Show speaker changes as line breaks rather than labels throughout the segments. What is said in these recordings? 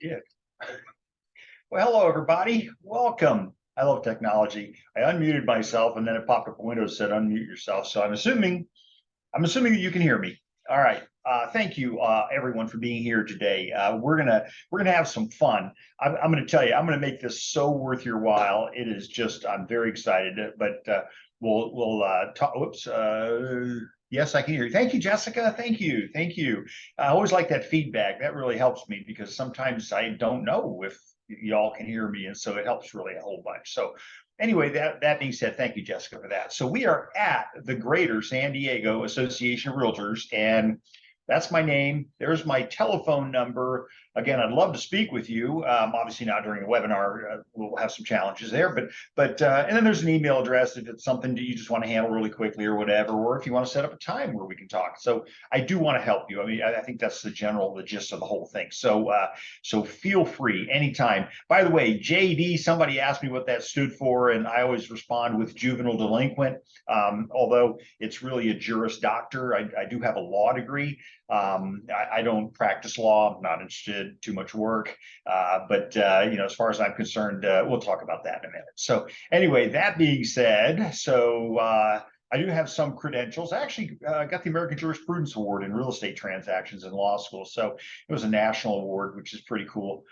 did. Well, hello, everybody. Welcome. I love technology. I unmuted myself, and then it popped up a window that said unmute yourself. So I'm assuming that you can hear me. All right. Thank you, everyone, for being here today. We're gonna have some fun. I'm gonna tell you, I'm gonna make this so worth your while. It is just, I'm very excited. But we'll talk. Whoops. Yes, I can hear you. Thank you, Jessica. Thank you. Thank you. I always like that feedback. That really helps me because sometimes I don't know if y'all can hear me, and so it helps really a whole bunch. So anyway, that being said, thank you, Jessica, for that. So we are at the Greater San Diego Association of Realtors, and that's my name. There's my telephone number. Again, I'd love to speak with you. Obviously, not during the webinar. We'll have some challenges there, but and then there's an email address if it's something that you just want to handle really quickly or whatever, or if you want to set up a time where we can talk. So I do want to help you. I mean, I think that's the gist of the whole thing. So so feel free anytime. By the way, JD, somebody asked me what that stood for, and I always respond with juvenile delinquent. Although it's really a Juris Doctor. I do have a law degree. I don't practice law. I'm not interested. Too much work. But you know, as far as I'm concerned, we'll talk about that in a minute. So anyway, that being said, so I do have some credentials. I actually got the American Jurisprudence Award in real estate transactions in law school. So it was a national award, which is pretty cool.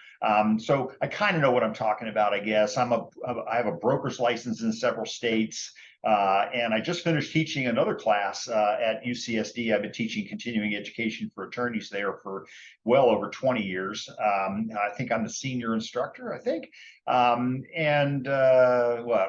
So I kind of know what I'm talking about, I guess. I have a broker's license in several states. And I just finished teaching another class at UCSD. I've been teaching continuing education for attorneys there for well over 20 years. I think I'm the senior instructor, I think. What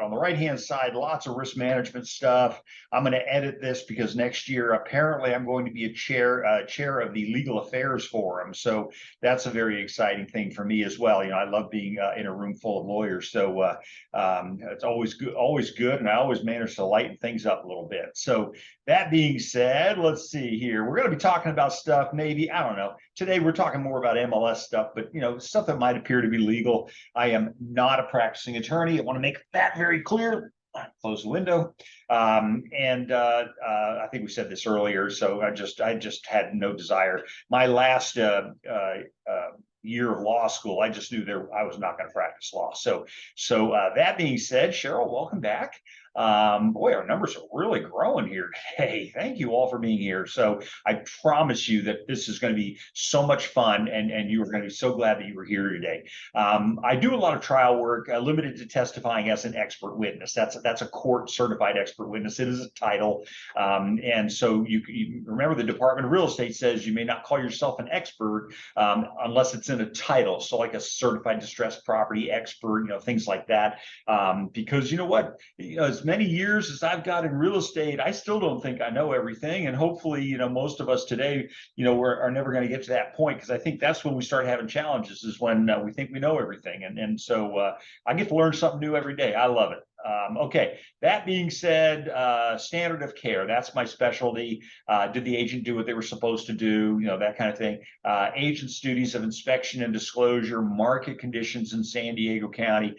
on the right-hand side, lots of risk management stuff. I'm going to edit this because next year, apparently, I'm going to be a chair of the Legal Affairs Forum. So that's a very exciting thing for me as well. You know, I love being in a room full of lawyers. So it's always good, and I always manage to lighten things up a little bit. So that being said, let's see here. We're going to be talking about stuff, maybe, I don't know. Today, we're talking more about MLS stuff, but, you know, stuff that might appear to be legal. I am not a practicing attorney. I want to make that very clear. Close the window. I think we said this earlier, so I just had no desire. My last year of law school, I just knew I was not going to practice law. So that being said, Cheryl, welcome back. Boy, our numbers are really growing here today. Thank you all for being here. So I promise you that this is going to be so much fun, and you are going to be so glad that you were here today. I do a lot of trial work, limited to testifying as an expert witness. That's a court certified expert witness. It is a title, and so you remember the Department of Real Estate says you may not call yourself an expert unless it's in a title. So like a certified distressed property expert, you know, things like that. Because you know what, as many years as I've got in real estate, I still don't think I know everything. And hopefully, you know, most of us today, you know, are never going to get to that point, because I think that's when we start having challenges, is when we think we know everything. And so I get to learn something new every day. I love it. Okay, that being said, standard of care, that's my specialty. Did the agent do what they were supposed to do? You know, that kind of thing. Agent's duties of inspection and disclosure, market conditions in San Diego County.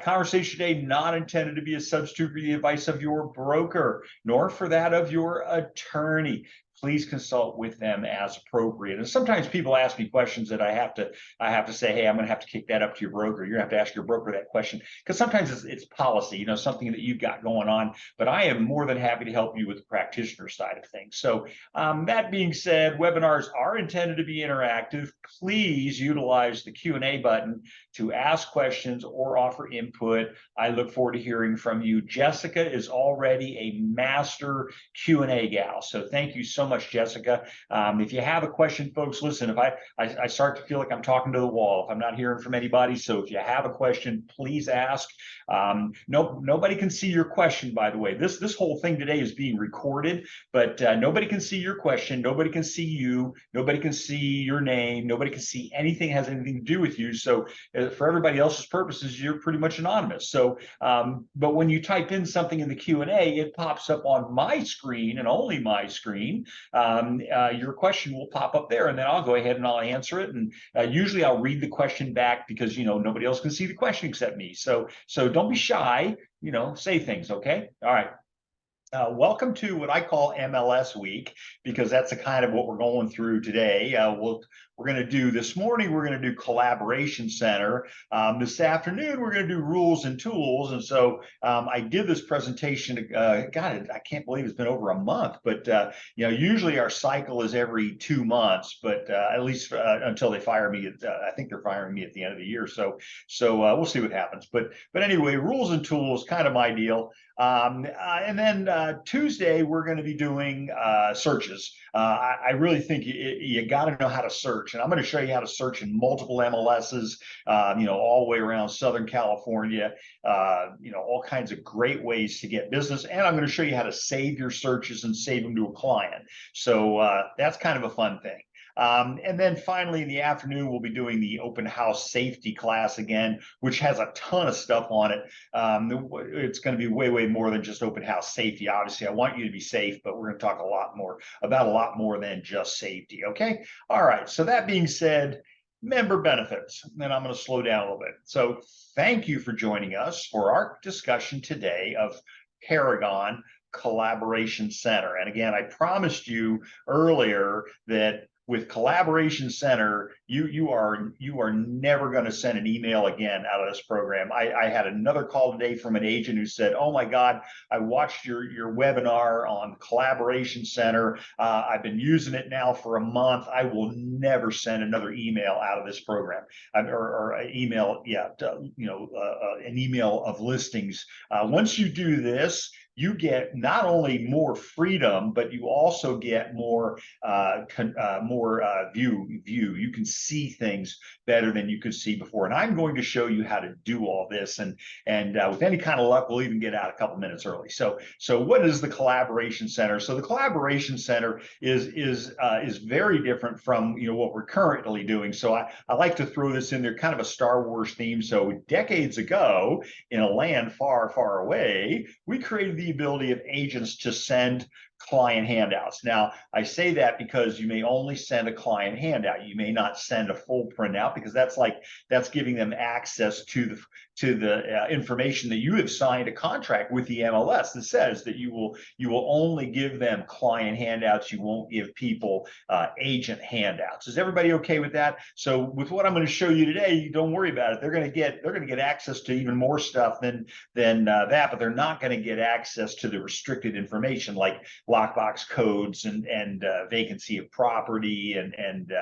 Conversation today not intended to be a substitute for the advice of your broker, nor for that of your attorney. Please consult with them as appropriate. And sometimes people ask me questions that I have to say, hey, I'm going to have to kick that up to your broker. You're going to have to ask your broker that question, because sometimes it's policy, you know, something that you've got going on. But I am more than happy to help you with the practitioner side of things. So that being said, webinars are intended to be interactive. Please utilize the Q&A button to ask questions or offer input. I look forward to hearing from you. Jessica is already a master Q&A gal, so thank you so much, Jessica. If you have a question, folks, listen, if I start to feel like I'm talking to the wall, if I'm not hearing from anybody, so if you have a question, please ask. Nobody can see your question, by the way. This whole thing today is being recorded, but nobody can see your question. Nobody can see you. Nobody can see your name. Nobody can see anything that has anything to do with you. So for everybody else's purposes, you're pretty much anonymous. So, but when you type in something in the Q&A, it pops up on my screen, and only my screen. Your question will pop up there, and then I'll go ahead and I'll answer it. And usually I'll read the question back, because, you know, nobody else can see the question except me. So don't be shy, you know, say things. Okay. All right. Welcome to what I call MLS week, because that's a kind of what we're going through today. We're going to do this morning, we're going to do Collaboration Center. This afternoon, we're going to do Rules and Tools. And so I did this presentation, God, I can't believe it's been over a month, but usually our cycle is every 2 months, but at least until they fire me. I think they're firing me at the end of the year. So we'll see what happens. But anyway, Rules and Tools, kind of my deal. And then Tuesday, we're going to be doing searches. I really think you got to know how to search. And I'm going to show you how to search in multiple MLSs, all the way around Southern California, all kinds of great ways to get business. And I'm going to show you how to save your searches and save them to a client. So that's kind of a fun thing. And then finally in the afternoon, we'll be doing the open house safety class again, which has a ton of stuff on it. It's going to be way, way more than just open house safety. Obviously, I want you to be safe, but we're going to talk a lot more than just safety. Okay. All right. So that being said, member benefits, and I'm going to slow down a little bit. So thank you for joining us for our discussion today of Paragon Collaboration Center. And again, I promised you earlier that with Collaboration Center, you are never going to send an email again out of this program. I had another call today from an agent who said, "Oh my God, I watched your webinar on Collaboration Center. I've been using it now for a month. I will never send another email out of this program, or an email, an email of listings. Once you do this, you get not only more freedom, but you also get more view. You can see things better than you could see before. And I'm going to show you how to do all this. And with any kind of luck, we'll even get out a couple minutes early. So what is the Collaboration Center? So the Collaboration Center is very different from what we're currently doing. So I like to throw this in there, kind of a Star Wars theme. So decades ago, in a land far, far away, we created the ability of agents to send client handouts. Now, I say that because you may only send a client handout. You may not send a full printout, because that's giving them access to the information that you have signed a contract with the MLS that says that you will only give them client handouts. You won't give people agent handouts. Is everybody okay with that? So with what I'm going to show you today, don't worry about it. They're going to get access to even more stuff than that, but they're not going to get access to the restricted information like lockbox codes and vacancy of property and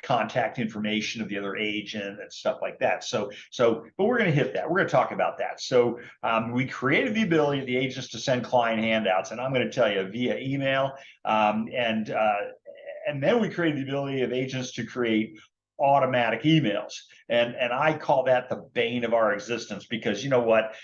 contact information of the other agent and stuff like that. But we're going to hit that. We're going to talk about that. So we created the ability of the agents to send client handouts, and I'm going to tell you via email, and then we created the ability of agents to create automatic emails. And I call that the bane of our existence, because you know what?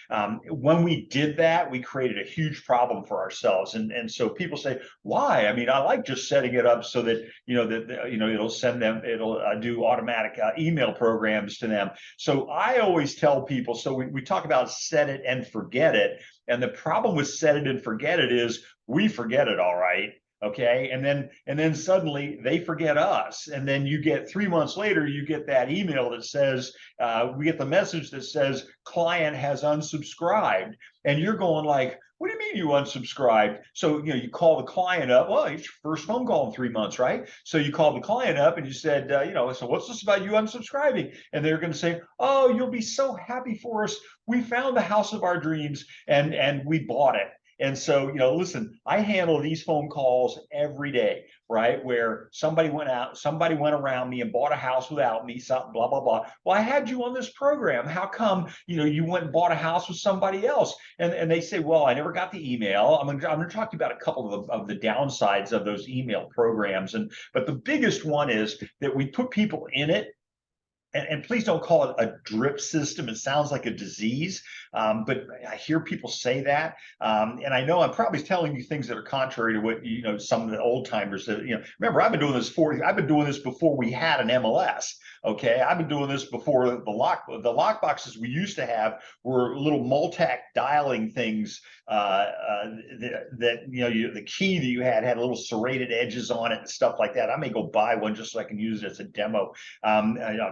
When we did that, we created a huge problem for ourselves. And so people say, why? I mean, I like just setting it up so that, it'll send them, it'll do automatic email programs to them. So I always tell people, so we talk about set it and forget it. And the problem with set it and forget it is we forget it, all right. Okay. And then suddenly they forget us. And then you get 3 months later, you get that email that says, we get the message that says client has unsubscribed. And you're going like, what do you mean you unsubscribed? So, you call the client up. Well, it's your first phone call in 3 months, right? So you called the client up and you said, so what's this about you unsubscribing? And they're going to say, oh, you'll be so happy for us. We found the house of our dreams and we bought it. And so, listen, I handle these phone calls every day, right? Where somebody went around me and bought a house without me, something, blah, blah, blah. Well, I had you on this program. How come, you went and bought a house with somebody else? And they say, well, I never got the email. I'm going to talk to you about a couple of the downsides of those email programs. But the biggest one is that we put people in it. And please don't call it a drip system. It sounds like a disease, but I hear people say that. And I know I'm probably telling you things that are contrary to what, some of the old timers that, remember, I've been doing this before we had an MLS. Okay, I've been doing this before the lock boxes we used to have were little Multac dialing things that the key that you had little serrated edges on it and stuff like that. I may go buy one just so I can use it as a demo.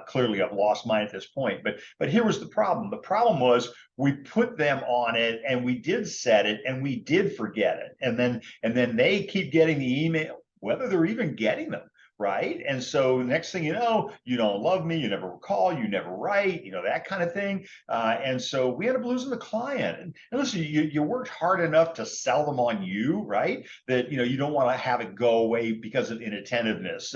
Clearly, I've lost mine at this point, but here was the problem. The problem was we put them on it and we did set it and we did forget it, and then they keep getting the email, whether they're even getting them. Right. And so next thing you know, you don't love me, you never call, you never write, that kind of thing. And so we ended up losing the client. And listen, you worked hard enough to sell them on you, right? That you don't want to have it go away because of inattentiveness.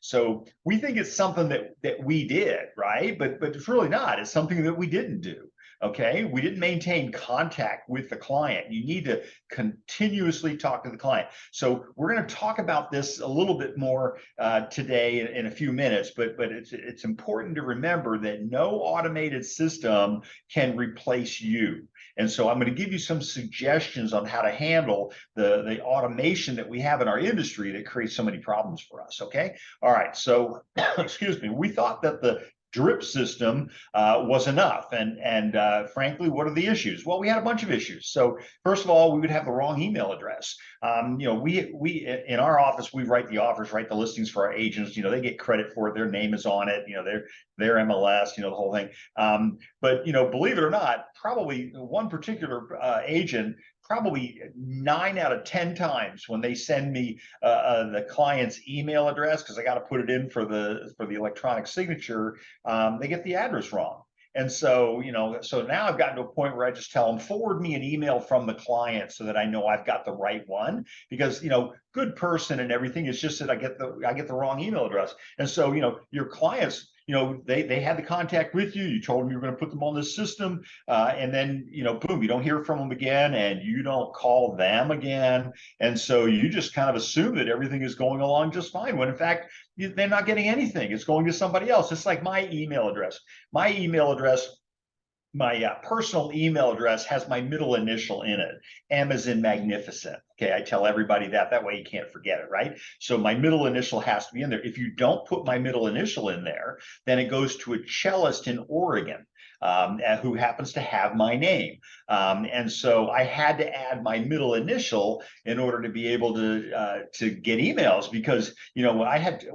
So we think it's something that we did, right? But it's really not. It's something that we didn't do. Okay, we didn't maintain contact with the client. You need to continuously talk to the client. So we're going to talk about this a little bit more today in a few minutes, but it's important to remember that no automated system can replace you. And so I'm going to give you some suggestions on how to handle the automation that we have in our industry that creates so many problems for us. Okay, all right. So excuse me. We thought that the drip system was enough. And frankly, what are the issues? Well, we had a bunch of issues. So first of all, we would have the wrong email address. We in our office, we write the offers, write the listings for our agents. They get credit for it. Their name is on it. Their MLS. The whole thing. But believe it or not, probably one particular agent, probably 9 out of 10 times when they send me the client's email address, because I got to put it in for the electronic signature, they get the address wrong. And so, so now I've gotten to a point where I just tell them, forward me an email from the client so that I know I've got the right one, because, good person and everything. It's just that I get the wrong email address. And so, your clients, they had the contact with you. You told them you were going to put them on this system. And then, boom, you don't hear from them again and you don't call them again. And so you just kind of assume that everything is going along just fine, when in fact, they're not getting anything. It's going to somebody else. It's like my email address. My personal email address has my middle initial in it. M as in magnificent. Okay, I tell everybody that way you can't forget it, right? So my middle initial has to be in there. If you don't put my middle initial in there, then it goes to a cellist in Oregon who happens to have my name. And so I had to add my middle initial in order to be able to get emails, because I had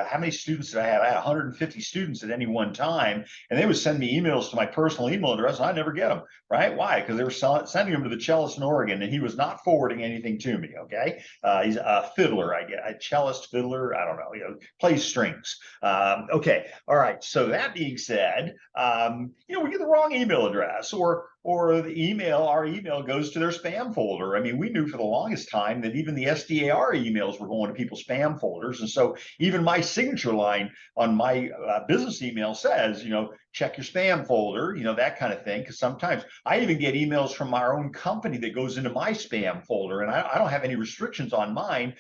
how many students did I have? I had 150 students at any one time, and they would send me emails to my personal email address, and I'd never get them. Right? Why? Because they were sending them to the cellist in Oregon, and he was not forwarding anything to me. Okay, he's a fiddler, a cellist fiddler. I don't know. Plays strings. Okay, all right. So that being said, we get the wrong email address, or our email goes to their spam folder. I mean, we knew for the longest time that even the SDAR emails were going to people's spam folders. And so even my signature line on my business email says, check your spam folder, that kind of thing. Because sometimes I even get emails from our own company that goes into my spam folder, and I don't have any restrictions on mine.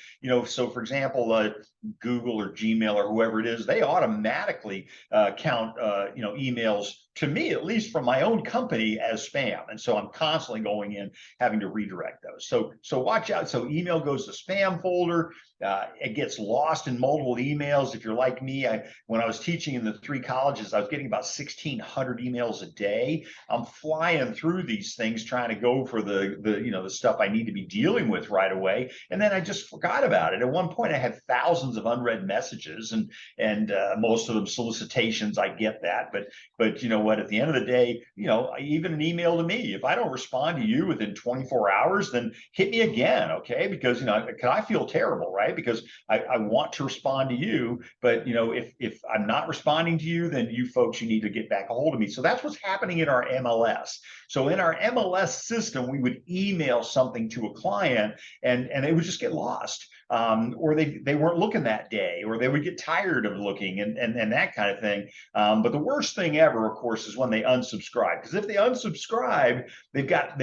So for example, Google or Gmail or whoever it is, they automatically count, emails to me, at least from my own company, as spam. And so I'm constantly going in, having to redirect those. So watch out. So email goes to spam folder. It gets lost in multiple emails. If you're like me, when I was teaching in the 3 colleges, I was getting about 1,600 emails a day. I'm flying through these things, trying to go for the stuff I need to be dealing with right away. And then I just forgot about it. At one point, I had thousands of unread messages, and most of them solicitations. I get that, but you know what? At the end of the day, even an email to me, if I don't respond to you within 24 hours, then hit me again, okay? Because I feel terrible, right? Because I want to respond to you, but if I'm not responding to you, then you folks, you need to get back a hold of me. So that's what's happening in our MLS. So in our MLS system, we would email something to a client, and it would just get lost. Or they weren't looking that day, or they would get tired of looking, and that kind of thing. But the worst thing ever, of course, is when they unsubscribe. Because if they unsubscribe, they've got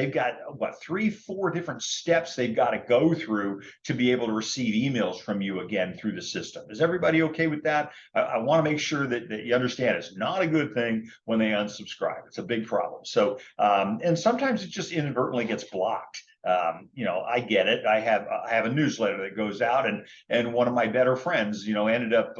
what, 3-4 different steps they've got to go through to be able to receive emails from you again through the system. Is everybody okay with that? I want to make sure that you understand it's not a good thing when they unsubscribe. It's a big problem. So and sometimes it just inadvertently gets blocked. I get it. I have a newsletter that goes out, and one of my better friends, ended up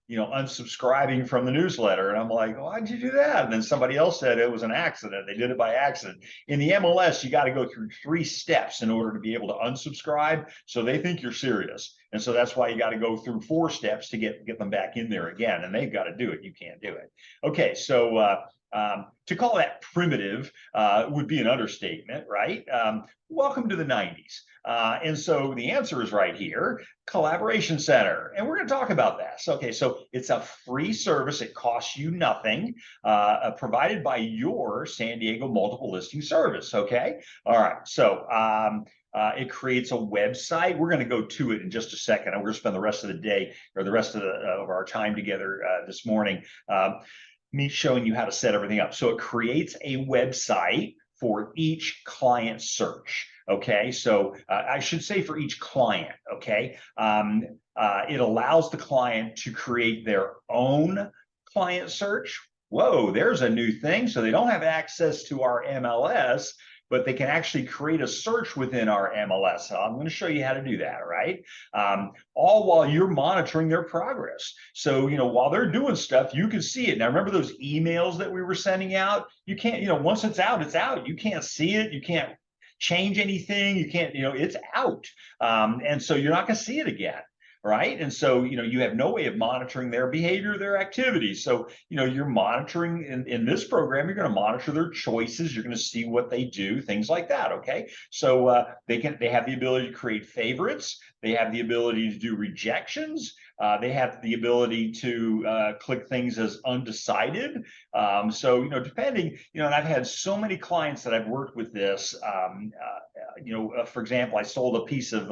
unsubscribing from the newsletter. And I'm like, why'd you do that? And then somebody else said it was an accident. They did it by accident. In the MLS, you got to go through 3 steps in order to be able to unsubscribe. So they think you're serious. And so that's why you got to go through 4 steps to get them back in there again. And they've got to do it. You can't do it. Okay, so to call that primitive would be an understatement, right? Welcome to the 90s. And so the answer is right here, Collaboration Center. And we're going to talk about that. Okay, so it's a free service. It costs you nothing, provided by your San Diego multiple listing service. Okay, all right. So it creates a website. We're going to go to it in just a second. We're going to spend the rest of the day or the rest of our time together this morning. Me showing you how to set everything up. So it creates a website for each client search. Okay, so I should say for each client. Okay, it allows the client to create their own client search. Whoa, there's a new thing. So they don't have access to our MLS, but they can actually create a search within our MLS. So I'm going to show you how to do that, all right? All while you're monitoring their progress. So, while they're doing stuff, you can see it. Now, remember those emails that we were sending out? You can't, once it's out, it's out. You can't see it. You can't change anything. You can't, it's out. And so you're not going to see it again. Right. And so, you have no way of monitoring their behavior, their activities. So, you're monitoring in this program, you're going to monitor their choices. You're going to see what they do, things like that. OK, so they have the ability to create favorites. They have the ability to do rejections. They have the ability to click things as undecided. So, depending, and I've had so many clients that I've worked with this. For example, I sold a piece of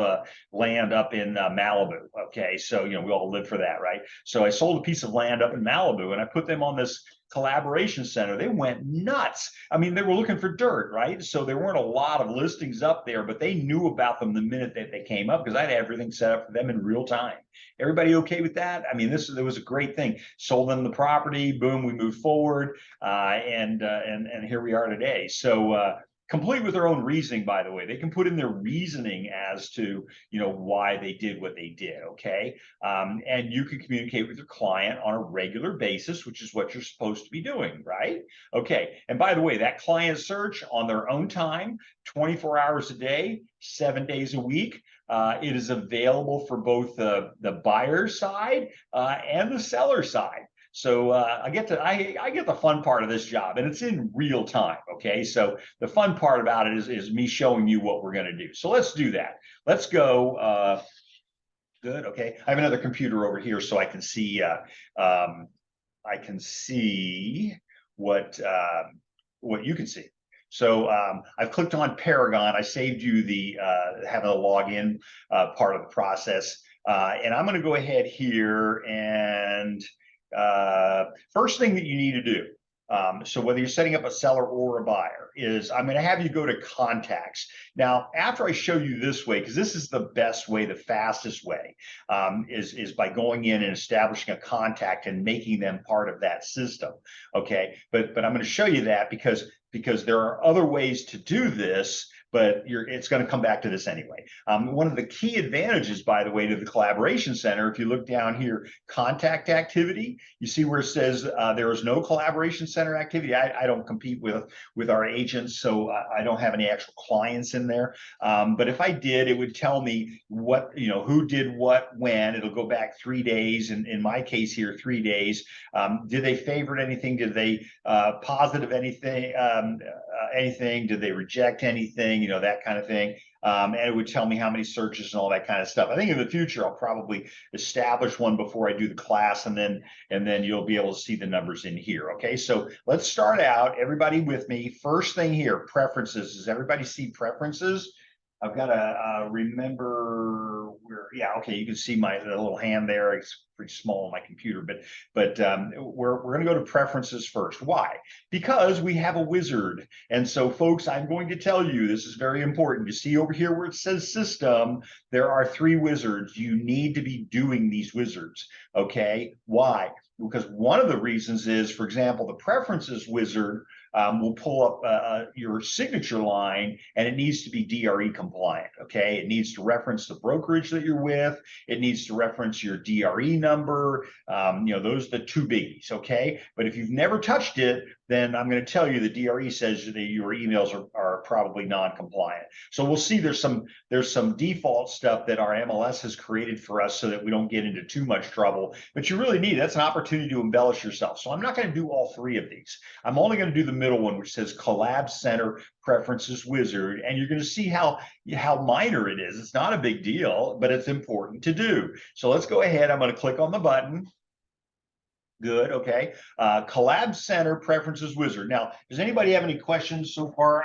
land up in Malibu. Okay, so we all live for that, right? So I sold a piece of land up in Malibu, and I put them on this collaboration center. They went nuts. I mean, they were looking for dirt, right? So there weren't a lot of listings up there, but they knew about them the minute that they came up because I'd everything set up for them in real time. Everybody okay with that? I mean, it was a great thing. Sold them the property, boom, we moved forward, and here we are today. So complete with their own reasoning, by the way. They can put in their reasoning as to, why they did what they did, okay? And you can communicate with your client on a regular basis, which is what you're supposed to be doing, right? Okay, and by the way, that client search on their own time, 24 hours a day, 7 days a week, it is available for both the buyer side and the seller side. So I get the fun part of this job, and it's in real time. Okay, so the fun part about it is me showing you what we're going to do. So let's do that. Let's go. Good. Okay, I have another computer over here, so I can see. What you can see. So I've clicked on Paragon. I saved you the having a login part of the process, and I'm going to go ahead here and. First thing that you need to do, so whether you're setting up a seller or a buyer, is I'm going to have you go to contacts. Now, after I show you this way, because this is the best way, the fastest way, is by going in and establishing a contact and making them part of that system. Okay, but I'm going to show you that because there are other ways to do this. But it's going to come back to this anyway. One of the key advantages, by the way, to the Collaboration Center, if you look down here, contact activity, you see where it says there is no Collaboration Center activity. I don't compete with our agents, so I don't have any actual clients in there. But if I did, it would tell me what, who did what, when. It'll go back 3 days. In my case here, 3 days. Did they favorite anything? Did they positive anything? Anything? Did they reject anything? That kind of thing. And it would tell me how many searches and all that kind of stuff. I think in the future, I'll probably establish one before I do the class, and then you'll be able to see the numbers in here. Okay, so let's start out. Everybody with me. First thing here, preferences. Does everybody see preferences? I've got to remember where. Yeah, okay. You can see my little hand there. It's pretty small on my computer, but we're going to go to preferences first. Why? Because we have a wizard, and so folks, I'm going to tell you this is very important. You see over here where it says system, there are 3 wizards. You need to be doing these wizards. Okay, why? Because one of the reasons is, for example, the preferences wizard we'll pull up your signature line, and it needs to be DRE compliant. Okay, it needs to reference the brokerage that you're with. It needs to reference your DRE number. Those are the two biggies. Okay, but if you've never touched it, then I'm going to tell you the DRE says that your emails are probably non-compliant. So we'll see there's some default stuff that our MLS has created for us so that we don't get into too much trouble. But you really need, that's an opportunity to embellish yourself. So I'm not going to do all three of these. I'm only going to do the middle one, which says Collab Center Preferences Wizard. And you're going to see how minor it is. It's not a big deal, but it's important to do. So let's go ahead. I'm going to click on the button. Good. Okay. Collab Center Preferences Wizard. Now, does anybody have any questions so far?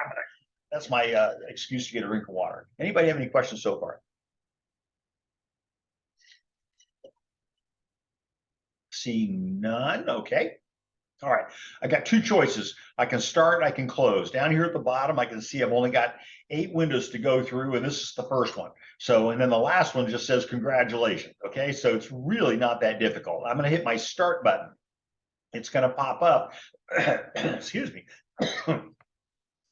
That's my excuse to get a drink of water. Anybody have any questions so far? Seeing none. Okay. All right. I got two choices. I can start, I can close. Down here at the bottom, I can see I've only got 8 windows to go through, and this is the first one. So, and then the last one just says congratulations. Okay. So it's really not that difficult. I'm going to hit my start button. It's going to pop up. Excuse me.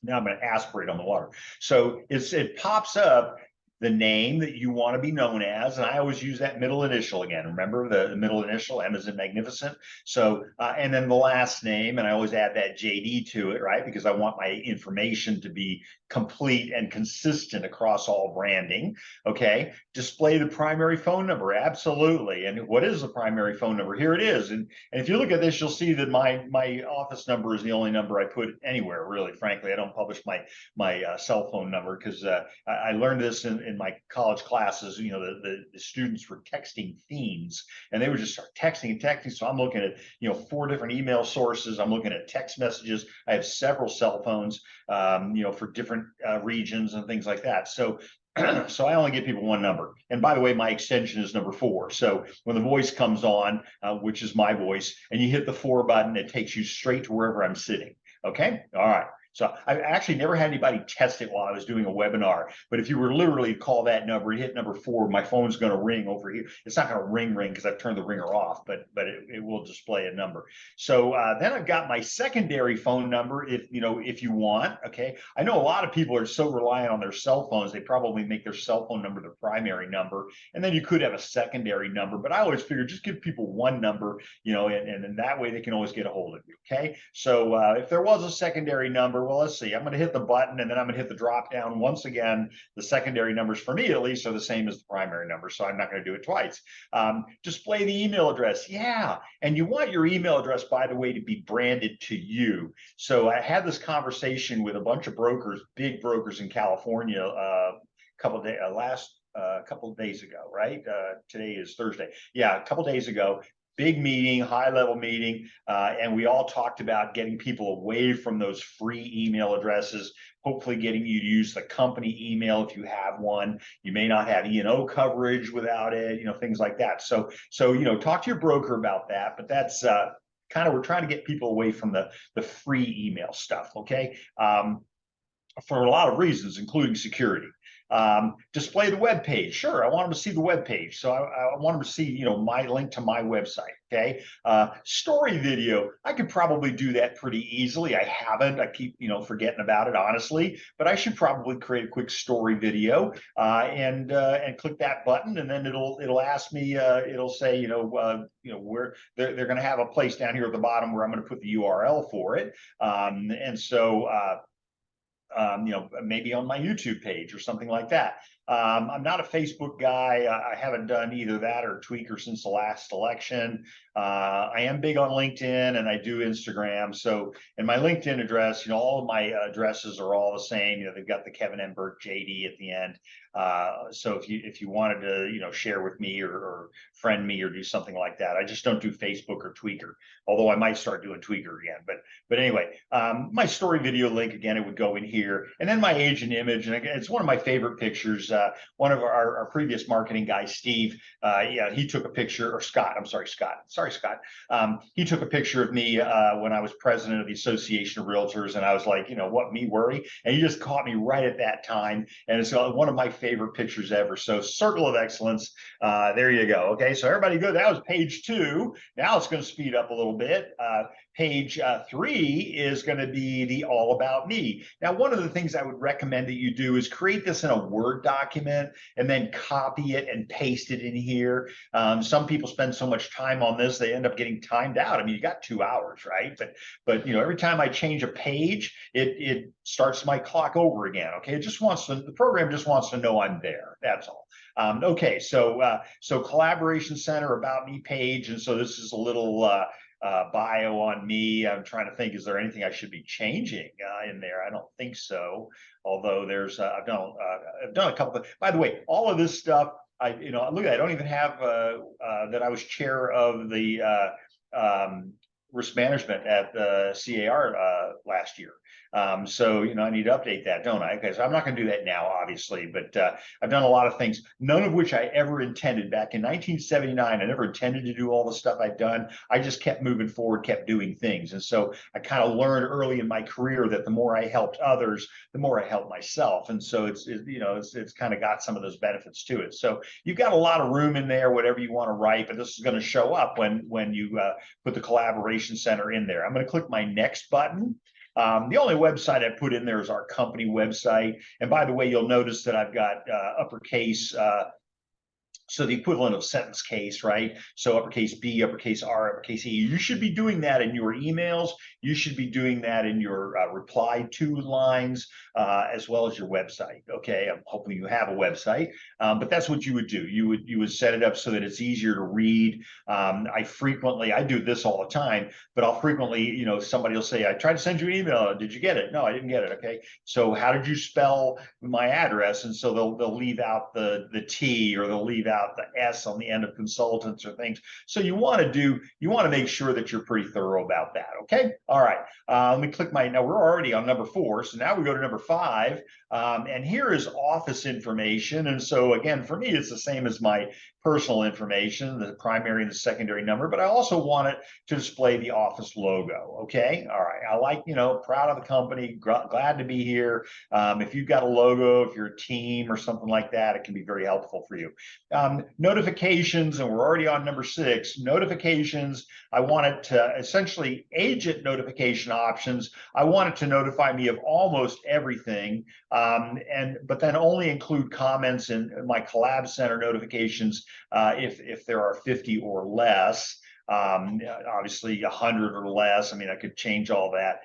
Now I'm going to aspirate on the water. So it pops up the name that you want to be known as. And I always use that middle initial again. Remember the middle initial, M as in magnificent. So, and then the last name, and I always add that JD to it, right? Because I want my information to be complete and consistent across all branding. Okay. Display the primary phone number. Absolutely. And what is the primary phone number? Here it is. And if you look at this, you'll see that my office number is the only number I put anywhere, really. Frankly, I don't publish my cell phone number because I learned this in my college classes. The students were texting themes, and they would just start texting and texting. So I'm looking at 4 different email sources. I'm looking at text messages. I have several cell phones, for different regions and things like that. So so I only give people one number. And by the way, my extension is number 4. So when the voice comes on, which is my voice, and you hit the 4 button, it takes you straight to wherever I'm sitting. Okay. All right. So I actually never had anybody test it while I was doing a webinar. But if you were literally to call that number, hit number 4, my phone's going to ring over here. It's not going to ring because I've turned the ringer off, but it will display a number. So then I've got my secondary phone number if you want. Okay. I know a lot of people are so reliant on their cell phones, they probably make their cell phone number the primary number. And then you could have a secondary number. But I always figure just give people one number, and that way they can always get a hold of you. Okay. So if there was a secondary number, well, let's see. I'm going to hit the button, and then I'm going to hit the drop down. Once again, the secondary numbers for me, at least, are the same as the primary number, so I'm not going to do it twice. Display the email address. Yeah, and you want your email address, by the way, to be branded to you. So I had this conversation with a bunch of brokers, big brokers in California, a couple of days ago, right? Today is Thursday. Yeah, a couple of days ago. Big meeting, high level meeting, and we all talked about getting people away from those free email addresses, hopefully getting you to use the company email if you have one. You may not have E&O coverage without it, things like that. So talk to your broker about that, but that's we're trying to get people away from the free email stuff, okay? For a lot of reasons, including security. Display the web page. Sure, I want them to see the web page. So I want them to see, my link to my website. Okay. Story video. I could probably do that pretty easily. I haven't. I keep, forgetting about it, honestly. But I should probably create a quick story video and click that button, and then it'll ask me. It'll say, where they're going to have a place down here at the bottom where I'm going to put the URL for it. And so. Maybe on my YouTube page or something like that. I'm not a Facebook guy. I haven't done either that or Tweaker since the last election. I am big on LinkedIn, and I do Instagram. So in my LinkedIn address, all of my addresses are all the same. They've got the Kevin M. Burke JD at the end. So if you wanted to, share with me or friend me or do something like that, I just don't do Facebook or Tweaker, although I might start doing Tweaker again. But anyway, my story video link, again, it would go in here, and then my age and image. And again, it's one of my favorite pictures. One of our previous marketing guys, Steve, he took a picture, or Scott, I'm sorry, Scott. Sorry, Scott. He took a picture of me when I was president of the Association of Realtors, and I was like, what, me worry? And he just caught me right at that time. And it's one of my favorite pictures ever. So Circle of Excellence, there you go. Okay, so everybody good. That was page 2. Now it's going to speed up a little bit. Page 3 is going to be the all about me. Now, one of the things I would recommend that you do is create this in a Word document and then copy it and paste it in here. Some people spend so much time on this, they end up getting timed out. I mean, you got 2 hours, right? But every time I change a page, it starts my clock over again. Okay, the program just wants to know I'm there. That's all. Okay, so Collaboration Center, About Me page, and so this is a little bio on me. I'm trying to think, is there anything I should be changing in there? I don't think so. Although I've done a couple of. By the way, all of this stuff, look, I don't even have that I was chair of the risk management at the CAR last year. So I need to update that, don't I? Because I'm not going to do that now, obviously, but I've done a lot of things, none of which I ever intended. Back in 1979, I never intended to do all the stuff I've done. I just kept moving forward, kept doing things. And so I kind of learned early in my career that the more I helped others, the more I helped myself. And so it's kind of got some of those benefits to it. So you've got a lot of room in there, whatever you want to write, but this is going to show up when you put the Collaboration Center in there. I'm going to click my next button. The only website I put in there is our company website. And by the way, you'll notice that I've got uppercase, so the equivalent of sentence case, right? So uppercase B, uppercase R, uppercase E. You should be doing that in your emails. You should be doing that in your reply to lines, as well as your website. Okay, I'm hoping you have a website, but that's what you would do. You would set it up so that it's easier to read. I do this all the time, but I'll frequently, somebody will say, I tried to send you an email. Did you get it? No, I didn't get it. Okay, so how did you spell my address? And so they'll leave out the T, or they'll leave out the S on the end of consultants or things. So you want to make sure that you're pretty thorough about that. Okay. All right. Let me click now we're already on number 4. So now we go to number 5. And here is office information. And so again, for me, it's the same as my personal information, the primary and the secondary number, but I also want it to display the office logo. Okay. All right. I like, proud of the company, glad to be here. If you've got a logo, if you're a team or something like that, it can be very helpful for you. Notifications, and we're already on number 6, notifications. I want it to essentially agent notification options. I want it to notify me of almost everything, but then only include comments in my Collab Center notifications if there are 50 or less. Obviously 100 or less. I mean, I could change all that.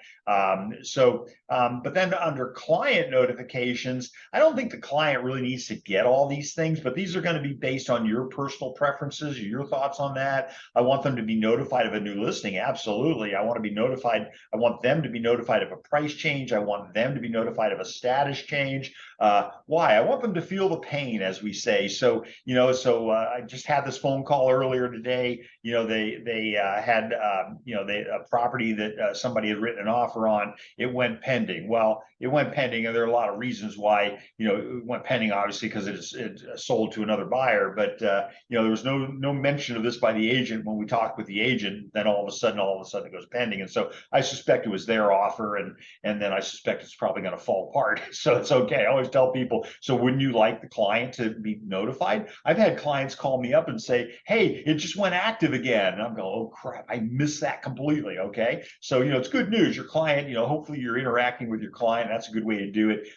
But then under client notifications, I don't think the client really needs to get all these things, but these are going to be based on your personal preferences, your thoughts on that. I want them to be notified of a new listing. Absolutely. I want them to be notified of a price change. I want them to be notified of a status change. Why? I want them to feel the pain, as we say. I just had this phone call earlier today. They had a property that somebody had written an offer on. It went pending. Well, it went pending, and there are a lot of reasons why it went pending. Obviously, because it sold to another buyer. But there was no mention of this by the agent when we talked with the agent. Then all of a sudden it goes pending, and so I suspect it was their offer, and then I suspect it's probably going to fall apart. So it's okay. I always tell people, so wouldn't you like the client to be notified? I've had clients call me up and say, hey, it just went active again. And I'm going, oh crap, I missed that completely. Okay. So, it's good news. Your client, hopefully you're interacting with your client. That's a good way to do it.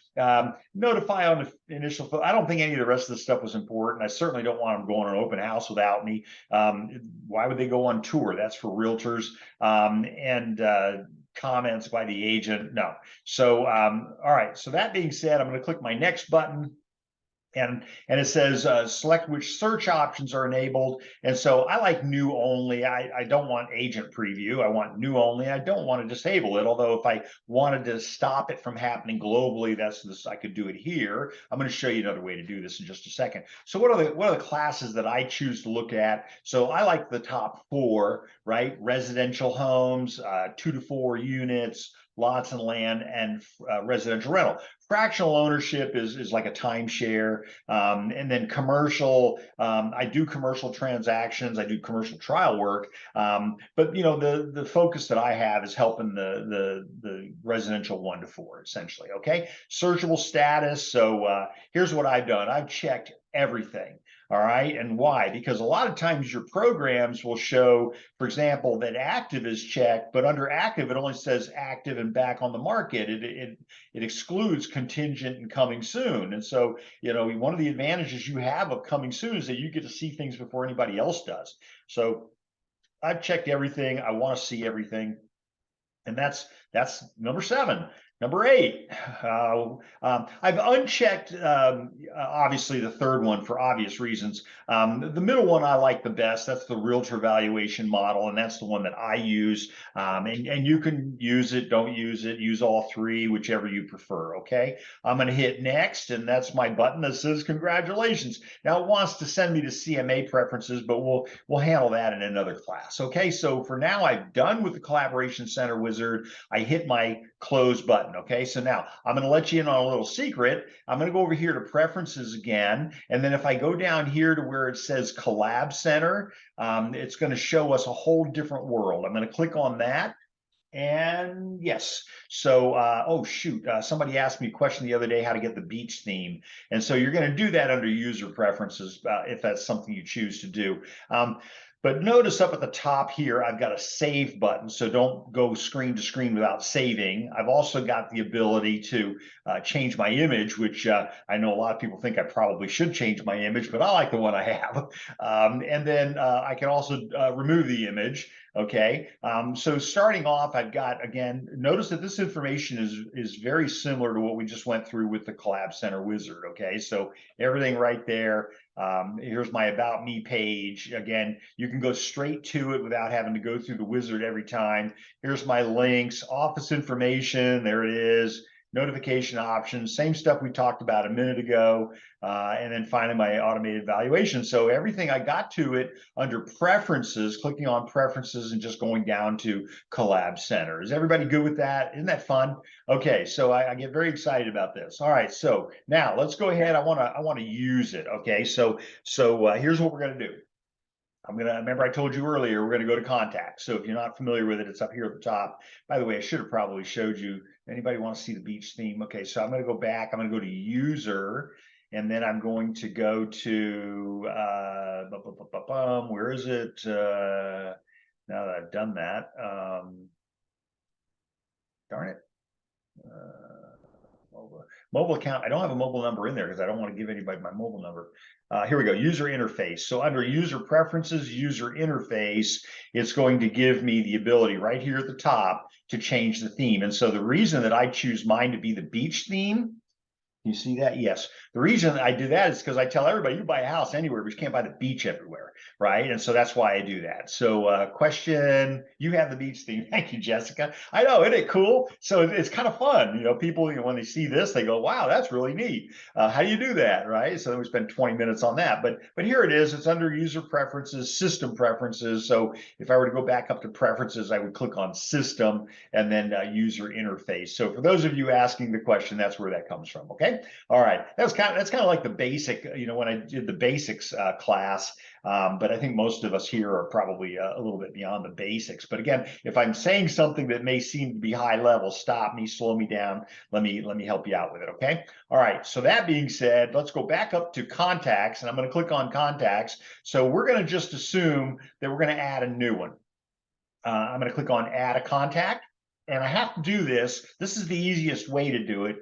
Notify on the initial. I don't think any of the rest of the stuff was important. I certainly don't want them going on an open house without me. Why would they go on tour? That's for realtors. Comments by the agent. No. So, all right. So that being said, I'm going to click my next button. And it says select which search options are enabled. And so I like new only. I don't want agent preview. I want new only. I don't want to disable it. Although if I wanted to stop it from happening globally, I could do it here. I'm going to show you another way to do this in just a second. So what are the classes that I choose to look at? So I like the top 4, right? Residential homes, 2 to 4 units, lots and land, and residential rental. Fractional ownership is like a timeshare. And then commercial, I do commercial transactions, I do commercial trial work. But the focus that I have is helping the residential 1 to 4, essentially. Okay. Searchable status. So here's what I've done. I've checked everything. All right. And why? Because a lot of times your programs will show, for example, that active is checked, but under active, it only says active and back on the market. It excludes contingent and coming soon. And so, one of the advantages you have of coming soon is that you get to see things before anybody else does. So I've checked everything. I want to see everything. And that's number 7. Number 8, I've unchecked, obviously, the third one for obvious reasons. The middle one I like the best. That's the realtor valuation model, and that's the one that I use. And you can use it, don't use it, use all 3, whichever you prefer, okay? I'm going to hit next, and that's my button that says congratulations. Now, it wants to send me to CMA preferences, but we'll handle that in another class, okay? So for now, I'm done with the Collaboration Center Wizard. I hit my close button. Okay, so now I'm going to let you in on a little secret. I'm going to go over here to preferences again. And then if I go down here to where it says Collab Center, it's going to show us a whole different world. I'm going to click on that. And yes, so, oh shoot, somebody asked me a question the other day, how to get the beach theme. And so you're going to do that under user preferences, if that's something you choose to do. But notice up at the top here, I've got a save button, so don't go screen to screen without saving. I've also got the ability to change my image, which I know a lot of people think I probably should change my image, but I like the one I have. And then I can also remove the image. Okay, so starting off, I've got, again, notice that this information is very similar to what we just went through with the Collab Center Wizard. Okay, so everything right there. Here's my About Me page. Again, you can go straight to it without having to go through the wizard every time. Here's my links, office information. There it is. Notification options, same stuff we talked about a minute ago, and then finally my automated valuation. So everything, I got to it under preferences, clicking on preferences and just going down to Collab Center. Is everybody good with that? Isn't that fun? Okay, so I get very excited about this. All right, so now let's go ahead. I want to use it. Okay, so here's what we're going to do. Remember I told you earlier, we're going to go to contacts. So if you're not familiar with it, it's up here at the top. By the way, I should have probably showed you. Anybody want to see the beach theme? Okay, so I'm going to go back. I'm going to go to user, and then I'm going to go to, where is it? Now that I've done that, darn it. Mobile account. I don't have a mobile number in there because I don't want to give anybody my mobile number. Here we go, user interface. So under user preferences, user interface, it's going to give me the ability right here at the top to change the theme. And so the reason that I choose mine to be the beach theme, you see that? Yes. The reason I do that is because I tell everybody you buy a house anywhere, but you can't buy the beach everywhere, right? And so that's why I do that. So question, you have the beach theme. Thank you, Jessica. I know, isn't it cool? So it's kind of fun. People, when they see this, they go, wow, that's really neat. How do you do that, right? So then we spend 20 minutes on that. But here it is. It's under user preferences, system preferences. So if I were to go back up to preferences, I would click on system and then user interface. So for those of you asking the question, that's where that comes from. Okay. All right, that's kind of like the basic, when I did the basics class, but I think most of us here are probably a little bit beyond the basics. But again, if I'm saying something that may seem to be high level, stop me, slow me down. Let me help you out with it. Okay. All right. So that being said, let's go back up to contacts, and I'm going to click on contacts. So we're going to just assume that we're going to add a new one. I'm going to click on add a contact, and I have to do this. This is the easiest way to do it.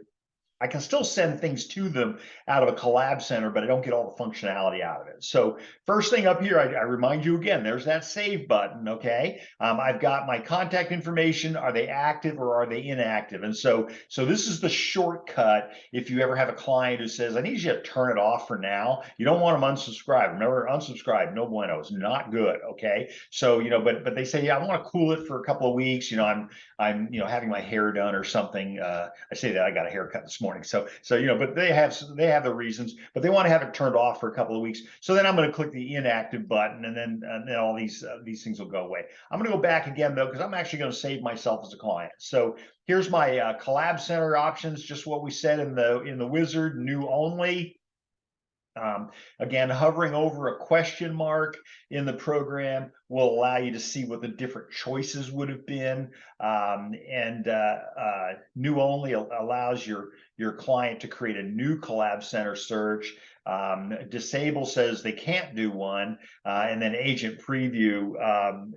I can still send things to them out of a Collab Center, but I don't get all the functionality out of it. So first thing up here, I remind you again, there's that save button, okay? I've got my contact information. Are they active or are they inactive? And so this is the shortcut if you ever have a client who says, I need you to turn it off for now. You don't want them unsubscribed. Remember, unsubscribe, no bueno, it's not good, okay? So, but they say, yeah, I want to cool it for a couple of weeks. I'm having my hair done or something. I say that I got a haircut this morning. So but they have the reasons, but they want to have it turned off for a couple of weeks. So then I'm going to click the inactive button, and then all these things will go away. I'm going to go back again though, because I'm actually going to save myself as a client. So here's my Collab Center options, just what we said in the wizard, new only. Again, hovering over a question mark in the program will allow you to see what the different choices would have been. New only allows your client to create a new collab center search. Disable says they can't do one, and then agent preview,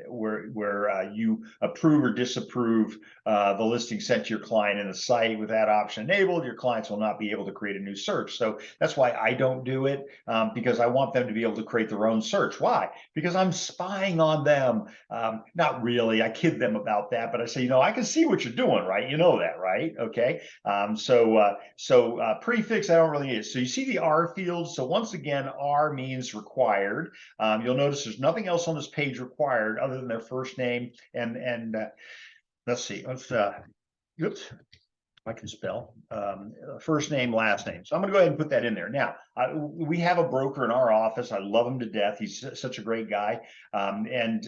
where you approve or disapprove the listing sent to your client in the site. With that option enabled, your clients will not be able to create a new search. So that's why I don't do it, because I want them to be able to create their own search. Why? Because I'm spying on them. Not really. I kid them about that, but I say, I can see what you're doing, right? You know that, right? Okay. Prefix, I don't really use. So you see the R field. So once again, R means required. You'll notice there's nothing else on this page required other than their first name and let's see. Oops. I can spell first name, last name. So I'm going to go ahead and put that in there. Now, we have a broker in our office. I love him to death. He's such a great guy, and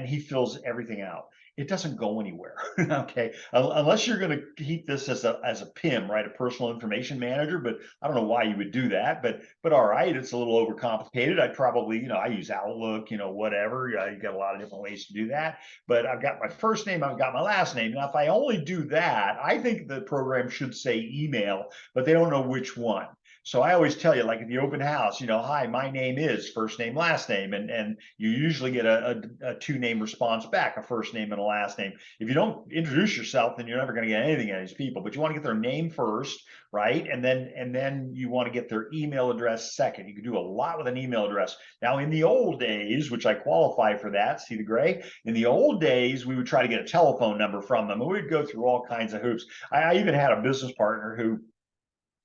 he fills everything out. It doesn't go anywhere, okay? Unless you're going to keep this as a PIM, right? A personal information manager. But I don't know why you would do that. But all right, it's a little overcomplicated. I'd probably, I use Outlook, whatever. You got a lot of different ways to do that. But I've got my first name, I've got my last name. Now, if I only do that, I think the program should say email, but they don't know which one. So I always tell you, like at the open house, hi, my name is first name, last name, and you usually get a two-name response back, a first name and a last name. If you don't introduce yourself, then you're never going to get anything out of these people. But you want to get their name first, right? And then you want to get their email address second. You can do a lot with an email address. Now, in the old days, which I qualify for that, see the gray? In the old days, we would try to get a telephone number from them, and we'd go through all kinds of hoops. I even had a business partner who,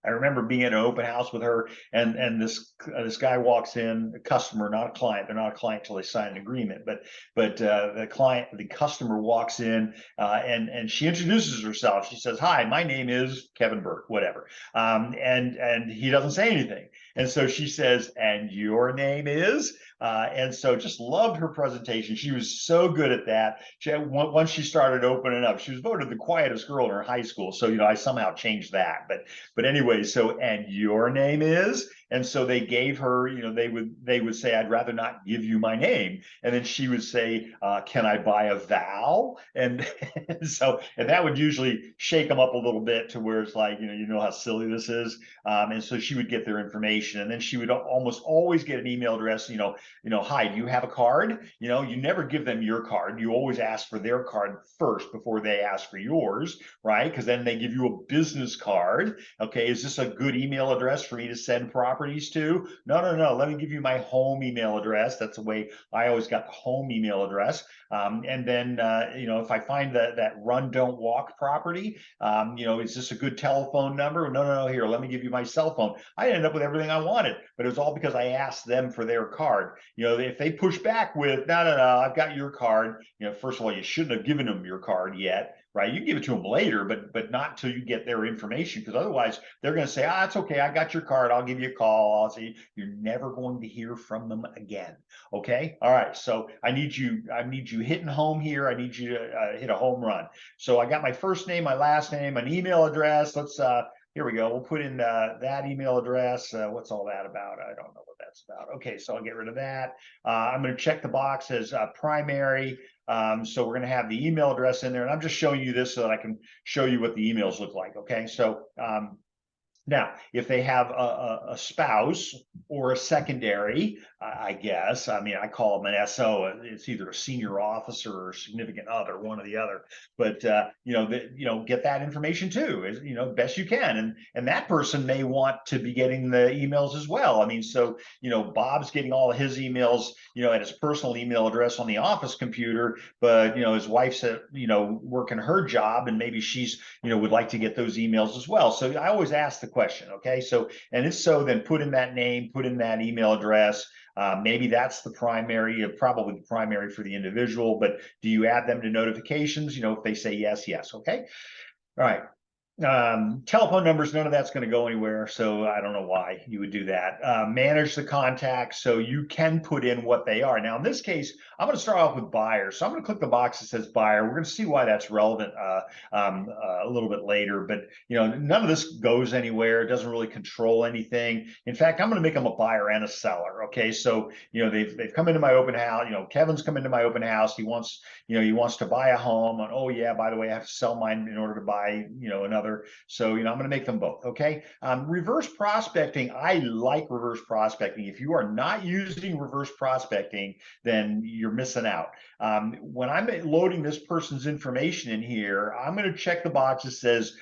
I remember being at an open house with her, and this guy walks in, a customer, not a client. They're not a client till they sign an agreement, but the customer walks in, and she introduces herself. She says, "Hi, my name is Kevin Burke," whatever, and he doesn't say anything, and so she says, "And your name is?" And so just loved her presentation. She was so good at that. Once she started opening up, she was voted the quietest girl in her high school. So, I somehow changed that. But anyway, so, and your name is? And so they gave her, they would say, "I'd rather not give you my name." And then she would say, "Can I buy a vowel?" And and that would usually shake them up a little bit to where it's like, how silly this is. And so she would get their information, and then she would almost always get an email address, "Hi, do you have a card?" You never give them your card. You always ask for their card first before they ask for yours, right? Because then they give you a business card. Okay, is this a good email address for me to send properties to? No. Let me give you my home email address. That's the way I always got the home email address. And then, if I find that run, don't walk property, is this a good telephone number? No. Here, let me give you my cell phone. I ended up with everything I wanted, but it was all because I asked them for their card. If they push back with, no, I've got your card. First of all, you shouldn't have given them your card yet, right? You can give it to them later, but not until you get their information, because otherwise they're going to say, "It's okay, I got your card. I'll give you a call." I'll say, you're never going to hear from them again. Okay. All right. So I need you hitting home here. I need you to hit a home run. So I got my first name, my last name, an email address. Here we go. We'll put in that email address. What's all that about? I don't know what that's about. Okay, so I'll get rid of that. I'm going to check the box as primary. So we're going to have the email address in there, and I'm just showing you this so that I can show you what the emails look like. Okay, so now, if they have a spouse or a secondary, I guess, I call them an SO. It's either a senior officer or a significant other, one or the other. But get that information too, best you can. And that person may want to be getting the emails as well. So Bob's getting all of his emails, at his personal email address on the office computer, but his wife's working her job, and maybe she's would like to get those emails as well. So I always ask the question, okay? So, and if so, then put in that name, put in that email address. Maybe that's the primary, probably the primary for the individual, but do you add them to notifications? If they say yes, okay? All right. Telephone numbers, none of that's going to go anywhere. So I don't know why you would do that. Manage the contacts so you can put in what they are. Now, in this case, I'm going to start off with buyer. So I'm going to click the box that says buyer. We're going to see why that's relevant a little bit later. But none of this goes anywhere. It doesn't really control anything. In fact, I'm going to make them a buyer and a seller. Okay, so they've come into my open house. Kevin's come into my open house. He wants to buy a home. And oh yeah, by the way, I have to sell mine in order to buy another. So, I'm going to make them both. Okay. Reverse prospecting. I like reverse prospecting. If you are not using reverse prospecting, then you're missing out. When I'm loading this person's information in here, I'm going to check the box that says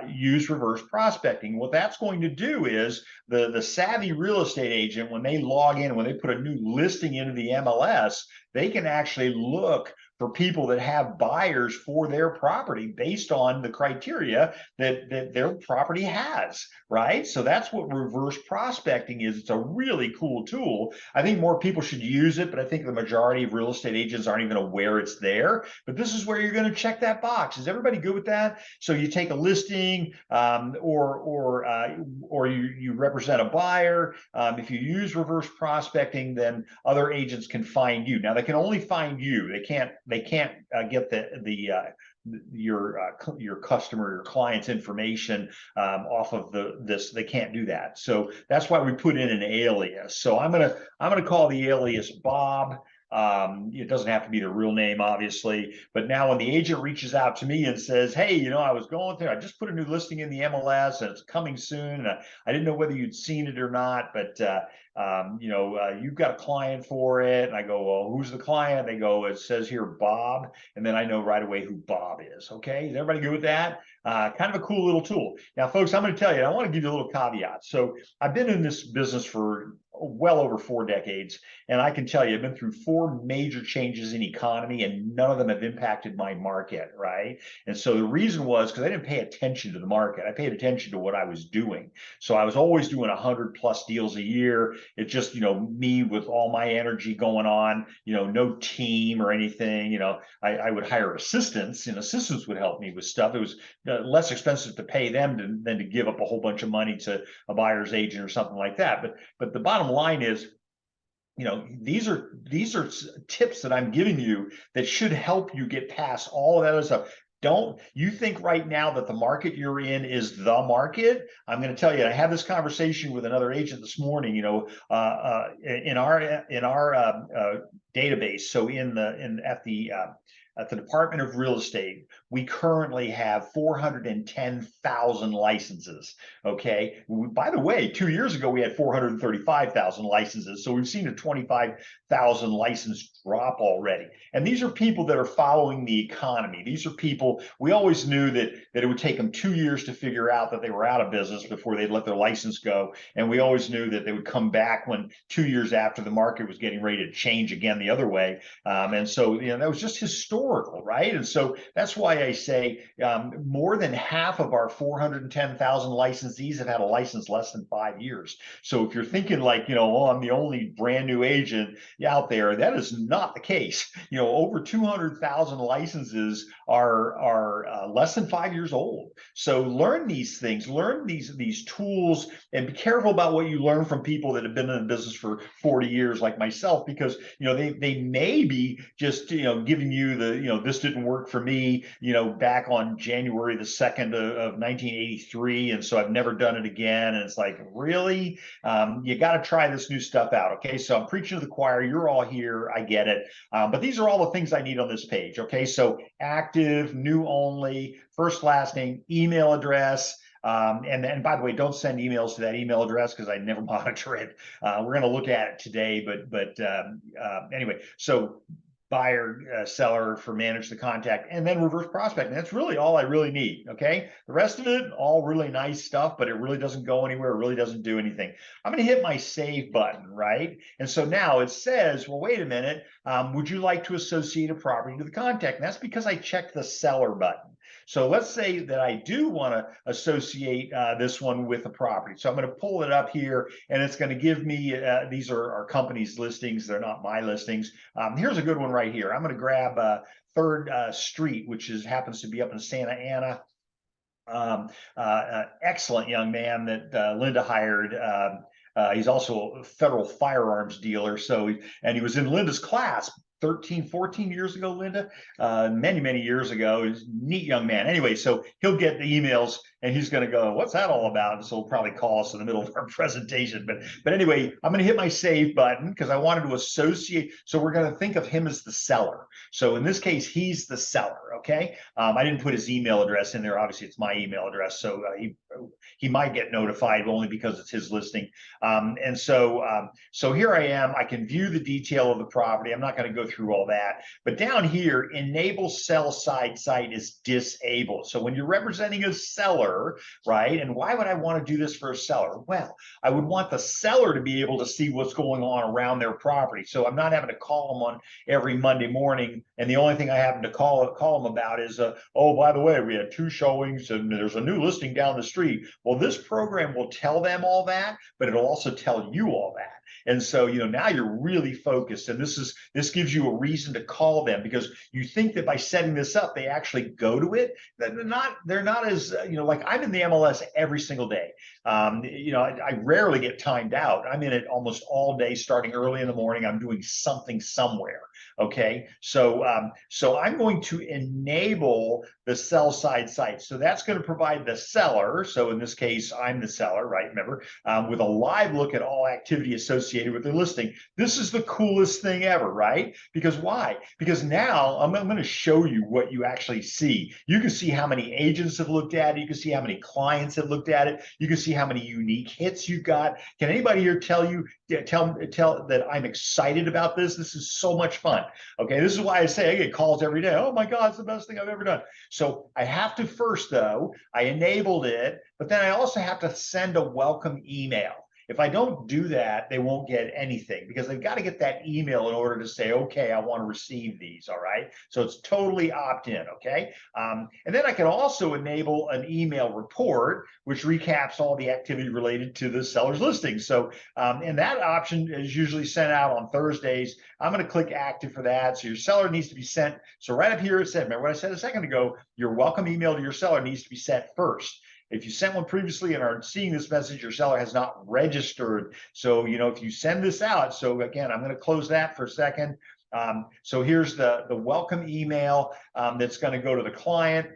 use reverse prospecting. What that's going to do is the savvy real estate agent, when they log in, when they put a new listing into the MLS, they can actually look for people that have buyers for their property based on the criteria that their property has, right? So that's what reverse prospecting is. It's a really cool tool. I think more people should use it, but I think the majority of real estate agents aren't even aware it's there. But this is where you're going to check that box. Is everybody good with that? So you take a listing or you represent a buyer. If you use reverse prospecting, then other agents can find you. Now they can only find you. They can't get your customer, your client's information off of this. They can't do that. So that's why we put in an alias. So I'm gonna call the alias Bob. It doesn't have to be the real name, obviously, but now when the agent reaches out to me and says, hey, I was going through, I just put a new listing in the MLS and it's coming soon. And I didn't know whether you'd seen it or not, but you've got a client for it. And I go, well, who's the client? They go, it says here, Bob. And then I know right away who Bob is. Okay. Is everybody good with that? Kind of a cool little tool. Now, folks, I'm going to tell you, I want to give you a little caveat. So I've been in this business for well over 4 decades. And I can tell you, I've been through 4 major changes in economy and none of them have impacted my market, right? And so the reason was because I didn't pay attention to the market. I paid attention to what I was doing. So I was always doing 100+ deals a year. It's just, me with all my energy going on, no team or anything. I would hire assistants and assistants would help me with stuff. It was less expensive to pay them than to give up a whole bunch of money to a buyer's agent or something like that. But the bottom line is, these are tips that I'm giving you that should help you get past all of that other stuff. Don't you think right now that the market you're in is the market? I'm going to tell you, I had this conversation with another agent this morning. In our database, so at the Department of Real Estate, we currently have 410,000 licenses. Okay. By the way, 2 years ago, we had 435,000 licenses. So we've seen a 25,000 license drop already. And these are people that are following the economy. These are people, we always knew that it would take them 2 years to figure out that they were out of business before they'd let their license go. And we always knew that they would come back when 2 years after the market was getting ready to change again the other way. And so, that was just historical, right? And so that's why I say more than half of our 410,000 licensees have had a license less than 5 years. So if you're thinking like, oh, I'm the only brand new agent out there, that is not the case. Over 200,000 licenses are less than 5 years old. So learn these things, learn these tools, and be careful about what you learn from people that have been in the business for 40 years like myself, because they may be just giving you the this didn't work for me back on January the 2nd of 1983, and so I've never done it again. And it's like, really? You got to try this new stuff out. Okay, so I'm preaching to the choir. You're all here, I get it, but these are all the things I need on this page. Okay, so active, new only, first, last name, email address. And by the way, don't send emails to that email address because I never monitor it. We're going to look at it today, but anyway, so buyer, seller for manage the contact, and then reverse prospecting. That's really all I really need. Okay. The rest of it, all really nice stuff, but it really doesn't go anywhere. It really doesn't do anything. I'm going to hit my save button, right? And so now it says, well, wait a minute. Would you like to associate a property to the contact? And that's because I checked the seller button. So let's say that I do want to associate this one with a property. So I'm going to pull it up here, and it's going to give me, these are our company's listings. They're not my listings. Here's a good one right here. I'm going to grab 3rd Street, which happens to be up in Santa Ana. Excellent young man that Linda hired. He's also a federal firearms dealer. So, and he was in Linda's class 13, 14 years ago, Linda, many, many years ago. He's a neat young man. Anyway, so he'll get the emails and he's going to go, what's that all about? And so he'll probably call us in the middle of our presentation. But anyway, I'm going to hit my save button because I wanted to associate. So we're going to think of him as the seller. So in this case, he's the seller. Okay. I didn't put his email address in there. Obviously, it's my email address. So he might get notified only because it's his listing. So here I am. I can view the detail of the property. I'm not going to go through all that. But down here, enable sell side site is disabled. So when you're representing a seller, right? And why would I want to do this for a seller? Well, I would want the seller to be able to see what's going on around their property. So I'm not having to call them on every Monday morning. And the only thing I happen to call them about is, oh, by the way, we had 2 showings and there's a new listing down the street. Well, this program will tell them all that, but it'll also tell you all that. And so, now you're really focused, and this gives you a reason to call them, because you think that by setting this up, they actually go to it. They're not as, like I'm in the MLS every single day. I rarely get timed out. I'm in it almost all day, starting early in the morning. I'm doing something somewhere. Okay. So I'm going to enable the sell side site. So that's going to provide the seller. So in this case, I'm the seller, right? Remember, with a live look at all activity associated with the listing. This is the coolest thing ever, right? Because why? Because now I'm going to show you what you actually see. You can see how many agents have looked at it. You can see how many clients have looked at it. You can see how many unique hits you've got. Can anybody here tell that I'm excited about this? This is so much fun. Okay, this is why I say I get calls every day. Oh my God, it's the best thing I've ever done. So I have to first, though, I enabled it, but then I also have to send a welcome email. If I don't do that, they won't get anything, because they've got to get that email in order to say, okay, I want to receive these. All right. So it's totally opt-in. Okay. And then I can also enable an email report, which recaps all the activity related to the seller's listing. So, and that option is usually sent out on Thursdays. I'm going to click active for that. So your seller needs to be sent. So right up here, it said, remember what I said a second ago, your welcome email to your seller needs to be sent first. If you sent one previously and are seeing this message, your seller has not registered. So, if you send this out, so again, I'm going to close that for a second. So here's the welcome email that's going to go to the client.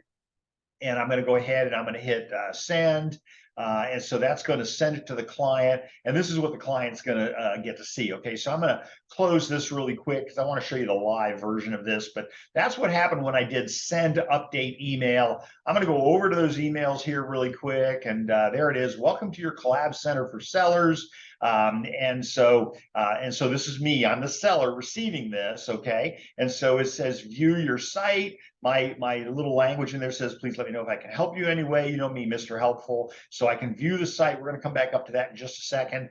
And I'm going to go ahead and I'm going to hit send. And so that's going to send it to the client. And this is what the client's going to get to see. Okay, so I'm going to close this really quick because I want to show you the live version of this. But that's what happened when I did send update email. I'm going to go over to those emails here really quick. And there it is. Welcome to your Collab Center for Sellers. And so this is me. I'm the seller receiving this. Okay, and so it says view your site. My little language in there says, please let me know if I can help you anyway. You know me, Mr. Helpful. So I can view the site. We're going to come back up to that in just a second.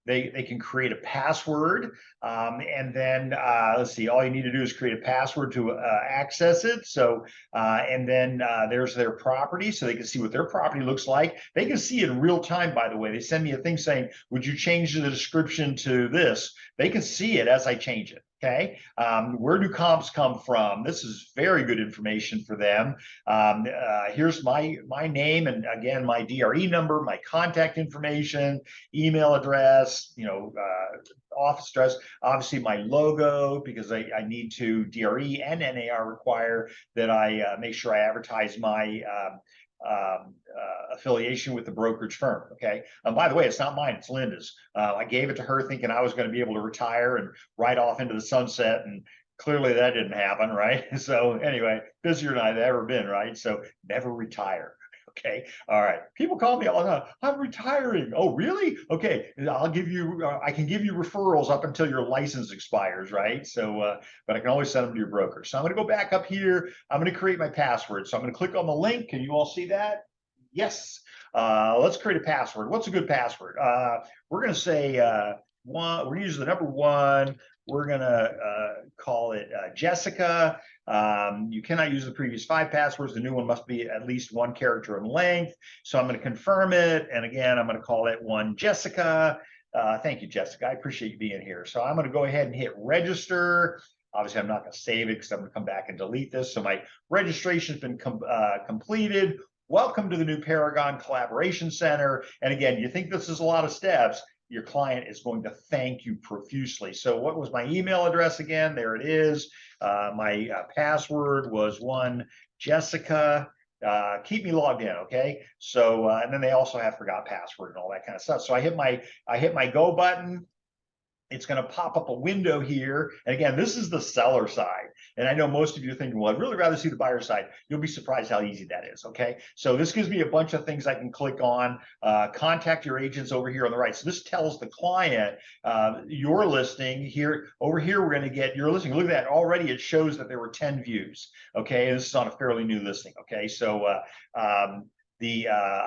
They can create a password, and then let's see, all you need to do is create a password to access it. So and then there's their property, so they can see what their property looks like. They can see it in real time, by the way. They send me a thing saying, would you change the description to this? They can see it as I change it. Okay, where do comps come from? This is very good information for them. Here's my name, and again, my DRE number, my contact information, email address, office address, obviously my logo, because I need to, DRE and NAR require that I make sure I advertise my affiliation with the brokerage firm. Okay. By the way, it's not mine, it's Linda's. I gave it to her thinking I was going to be able to retire and ride off into the sunset, and clearly that didn't happen, right? So anyway, busier than I've ever been, right? So never retire. Okay. All right. People call me all the time. I'm retiring. Oh, really? Okay. I'll give you, I can give you referrals up until your license expires, right? So, but I can always send them to your broker. So I'm going to go back up here. I'm going to create my password. So I'm going to click on the link. Can you all see that? Yes. Let's create a password. What's a good password? We're going to say we're going to use the number 1. We're going to call it Jessica. You cannot use the previous 5 passwords. The new one must be at least 1 character in length. So I'm going to confirm it. And again, I'm going to call it one Jessica. Thank you, Jessica. I appreciate you being here. So I'm going to go ahead and hit register. Obviously, I'm not going to save it because I'm going to come back and delete this. So my registration has been completed. welcome to the new Paragon Collaboration Center. And again, you think this is a lot of steps, your client is going to thank you profusely. So what was my email address again? There it is. My password was one Jessica. Keep me logged in, okay? So and then they also have forgot password and all that kind of stuff. So I hit my go button. It's going to pop up a window here. And again, this is the seller side. And I know most of you are thinking, well, I'd really rather see the buyer side. You'll be surprised how easy that is, okay? So this gives me a bunch of things I can click on. Contact your agents over here on the right. So this tells the client your listing here. Over here, we're going to get your listing. Look at that. Already it shows that there were 10 views, okay? And this is on a fairly new listing, okay? So I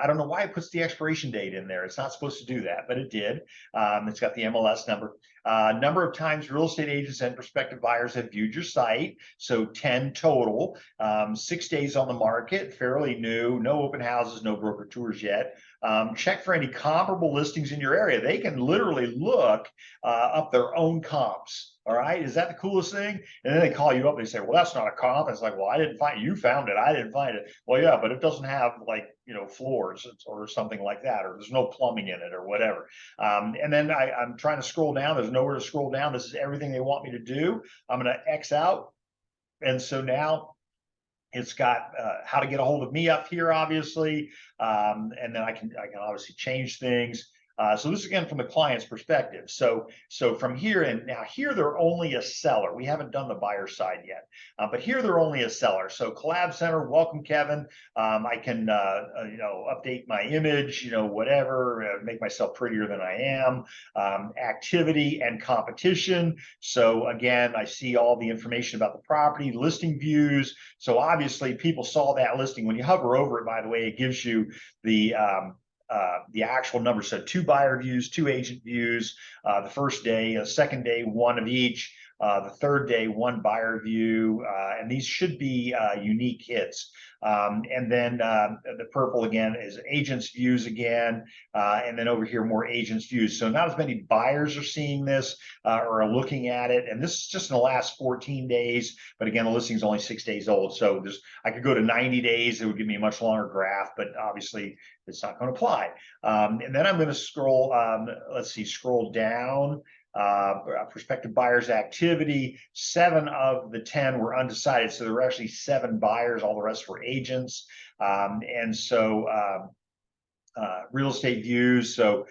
don't know why it puts the expiration date in there. It's not supposed to do that, but it did. It's got the MLS number. Number of times real estate agents and prospective buyers have viewed your site. So 10 total, 6 days on the market, fairly new, no open houses, no broker tours yet. Check for any comparable listings in your area. They can literally look up their own comps. All right. Is that the coolest thing? And then they call you up and they say, well, that's not a comp. It's like, well, I didn't find it. You found it. I didn't find it. Well, yeah, but it doesn't have like, floors or something like that, or there's no plumbing in it or whatever. And then I'm trying to scroll down. There's nowhere to scroll down. This is everything they want me to do. I'm going to X out. And so now it's got how to get a hold of me up here, obviously. And then I can obviously change things. So this is again from the client's perspective. So from here, and now here they're only a seller. We haven't done the buyer side yet, but here they're only a seller. So Collab Center, welcome, Kevin. I can update my image, whatever, make myself prettier than I am. Activity and competition. So again, I see all the information about the property, listing views. So obviously people saw that listing. When you hover over it, by the way, it gives you the actual number. So 2 buyer views, 2 agent views, the first day, second day, 1 of each, the third day, 1 buyer view, and these should be unique hits. And then the purple again is agents views again, and then over here more agents views. So not as many buyers are seeing this or are looking at it, and this is just in the last 14 days. But again, the listing is only 6 days old, so I could go to 90 days. It would give me a much longer graph, but obviously it's not going to apply. And then I'm going to scroll. Scroll down. Prospective buyers activity, 7 of the 10 were undecided. So there were actually 7 buyers, all the rest were agents. And so real estate views. So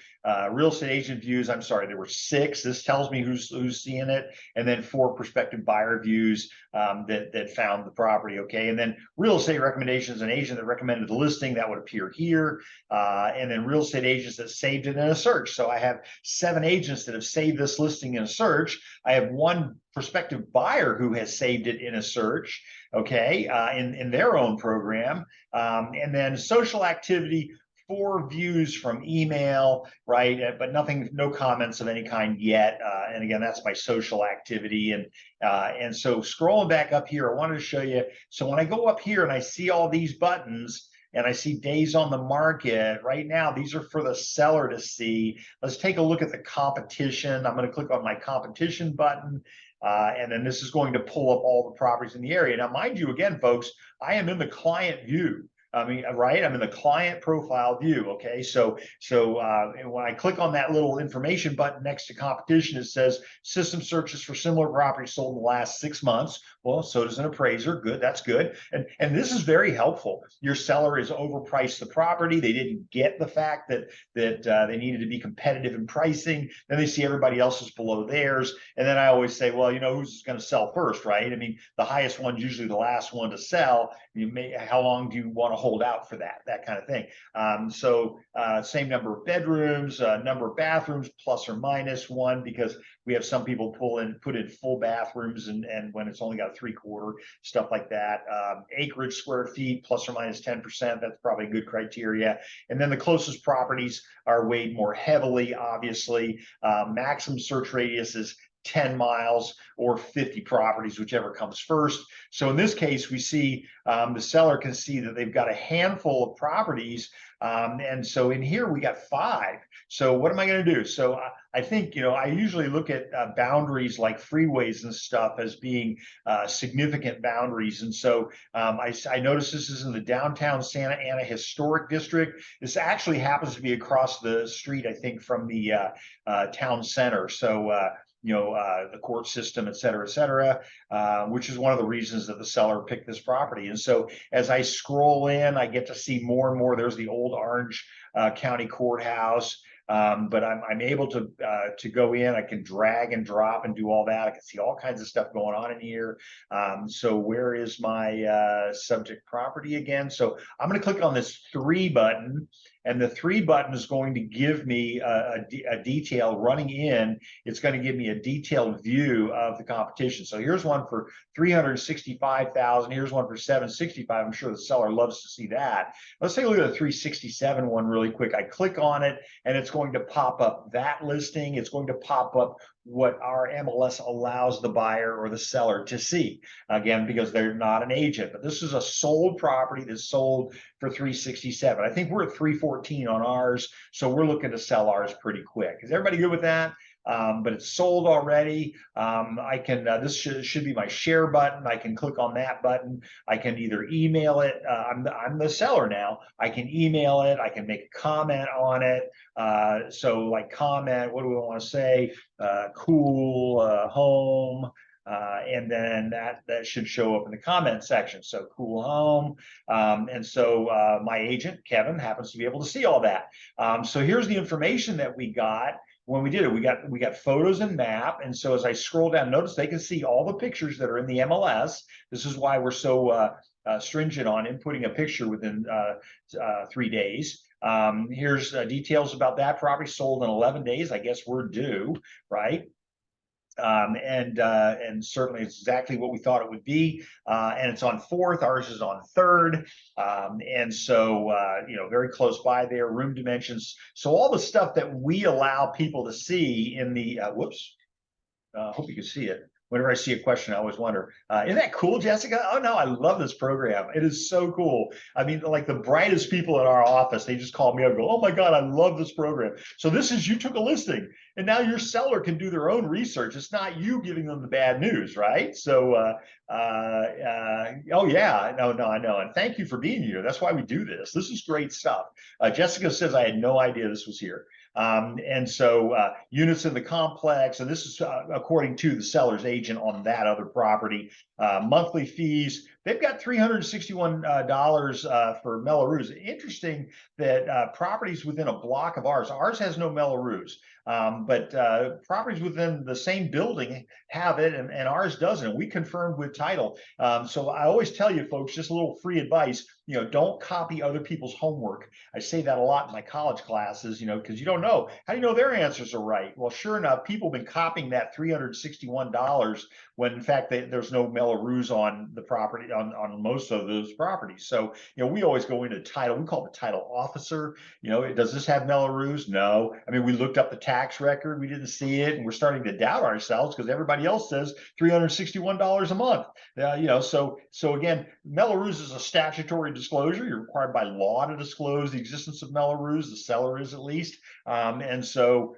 real estate agent views, I'm sorry, there were 6. This tells me who's seeing it. And then 4 prospective buyer views that found the property. Okay. And then real estate recommendations, an agent that recommended the listing, that would appear here. And then real estate agents that saved it in a search. So I have 7 agents that have saved this listing in a search. I have 1 prospective buyer who has saved it in a search, okay, in their own program. And then social activity, 4 views from email, right? But no comments of any kind yet. And again, that's my social activity. And so scrolling back up here, I wanted to show you. So when I go up here and I see all these buttons, and I see days on the market right now, these are for the seller to see. Let's take a look at the competition. I'm going to click on my competition button. And then this is going to pull up all the properties in the area. Now, mind you, again, folks, I am in the client view. Right? I'm in the client profile view. Okay. So when I click on that little information button next to competition, it says system searches for similar properties sold in the last 6 months. Well, so does an appraiser. Good. That's good. And this is very helpful. Your seller has overpriced the property. They didn't get the fact that they needed to be competitive in pricing. Then they see everybody else is below theirs. And then I always say, well, who's going to sell first, right? I mean, the highest one's usually the last one to sell. How long do you want to hold out for that kind of thing? Same number of bedrooms, number of bathrooms, plus or minus 1, because we have some people put in full bathrooms and when it's only got 3/4, stuff like that. Acreage, square feet, plus or minus 10%. That's probably a good criteria. And then the closest properties are weighed more heavily, obviously. Maximum search radius is 10 miles or 50 properties, whichever comes first. So in this case, we see the seller can see that they've got a handful of properties. And so in here, we got 5. So what am I going to do? So I think, I usually look at boundaries like freeways and stuff as being significant boundaries. And so I noticed this is in the downtown Santa Ana Historic District. This actually happens to be across the street, I think, from the town center. So, the court system, et cetera, which is one of the reasons that the seller picked this property. And so as I scroll in, I get to see more and more. There's the old Orange County Courthouse. But I'm able to go in. I can drag and drop and do all that. I can see all kinds of stuff going on in here. So where is my subject property again? So I'm going to click on this 3 button, and the 3 button is going to give me a detail running in. It's going to give me a detailed view of the competition. So here's one for 365,000. Here's one for 765. I'm sure the seller loves to see that. Let's take a look at the 367 one really quick. I click on it, and it's going to pop up that listing. It's going to pop up what our MLS allows the buyer or the seller to see, again, because they're not an agent. But this is a sold property that's sold for 367. I think we're at 314 on ours, so we're looking to sell ours pretty quick. Is everybody good with that? But it's sold already. I can, this should be my share button. I can click on that button. I can either email it. I'm the seller now. I can email it. I can make a comment on it. So like comment, what do we want to say? Cool home. And then that should show up in the comment section. So cool home. And so my agent, Kevin, happens to be able to see all that. So here's the information that we got. When we did it, we got photos and map. And so as I scroll down, notice they can see all the pictures that are in the MLS. This is why we're so stringent on inputting a picture within 3 days. Here's details about that property, sold in 11 days. I guess we're due, right? And certainly it's exactly what we thought it would be. And it's on 4th, ours is on 3rd. And so, very close by there, room dimensions. So all the stuff that we allow people to see in the, hope you can see it. Whenever I see a question, I always wonder, isn't that cool, Jessica? Oh, no, I love this program. It is so cool. I mean, like the brightest people in our office, they just call me up and go, oh, my God, I love this program. So this is, you took a listing, and now your seller can do their own research. It's not you giving them the bad news, right? So, oh, yeah, no, I know. And thank you for being here. That's why we do this. This is great stuff. Jessica says, I had no idea this was here. And so units in the complex, and this is according to the seller's agent on that other property. Monthly fees, they've got $361 for Melrose. Interesting that properties within a block of ours has no Melrose. But properties within the same building have it, and ours doesn't. We confirmed with title. So I always tell you folks, just a little free advice, don't copy other people's homework. I say that a lot in my college classes, because you don't know. How do you know their answers are right? Well, sure enough, people have been copying that $361 when in fact there's no Melrose on the property, on most of those properties. So, we always go into title. We call it the title officer. Does this have Melrose? No. I mean, we looked up the tax record. We didn't see it. And we're starting to doubt ourselves because everybody else says $361 a month. So again, Melrose is a statutory disclosure. You're required by law to disclose the existence of Melrose. The seller is, at least. And so,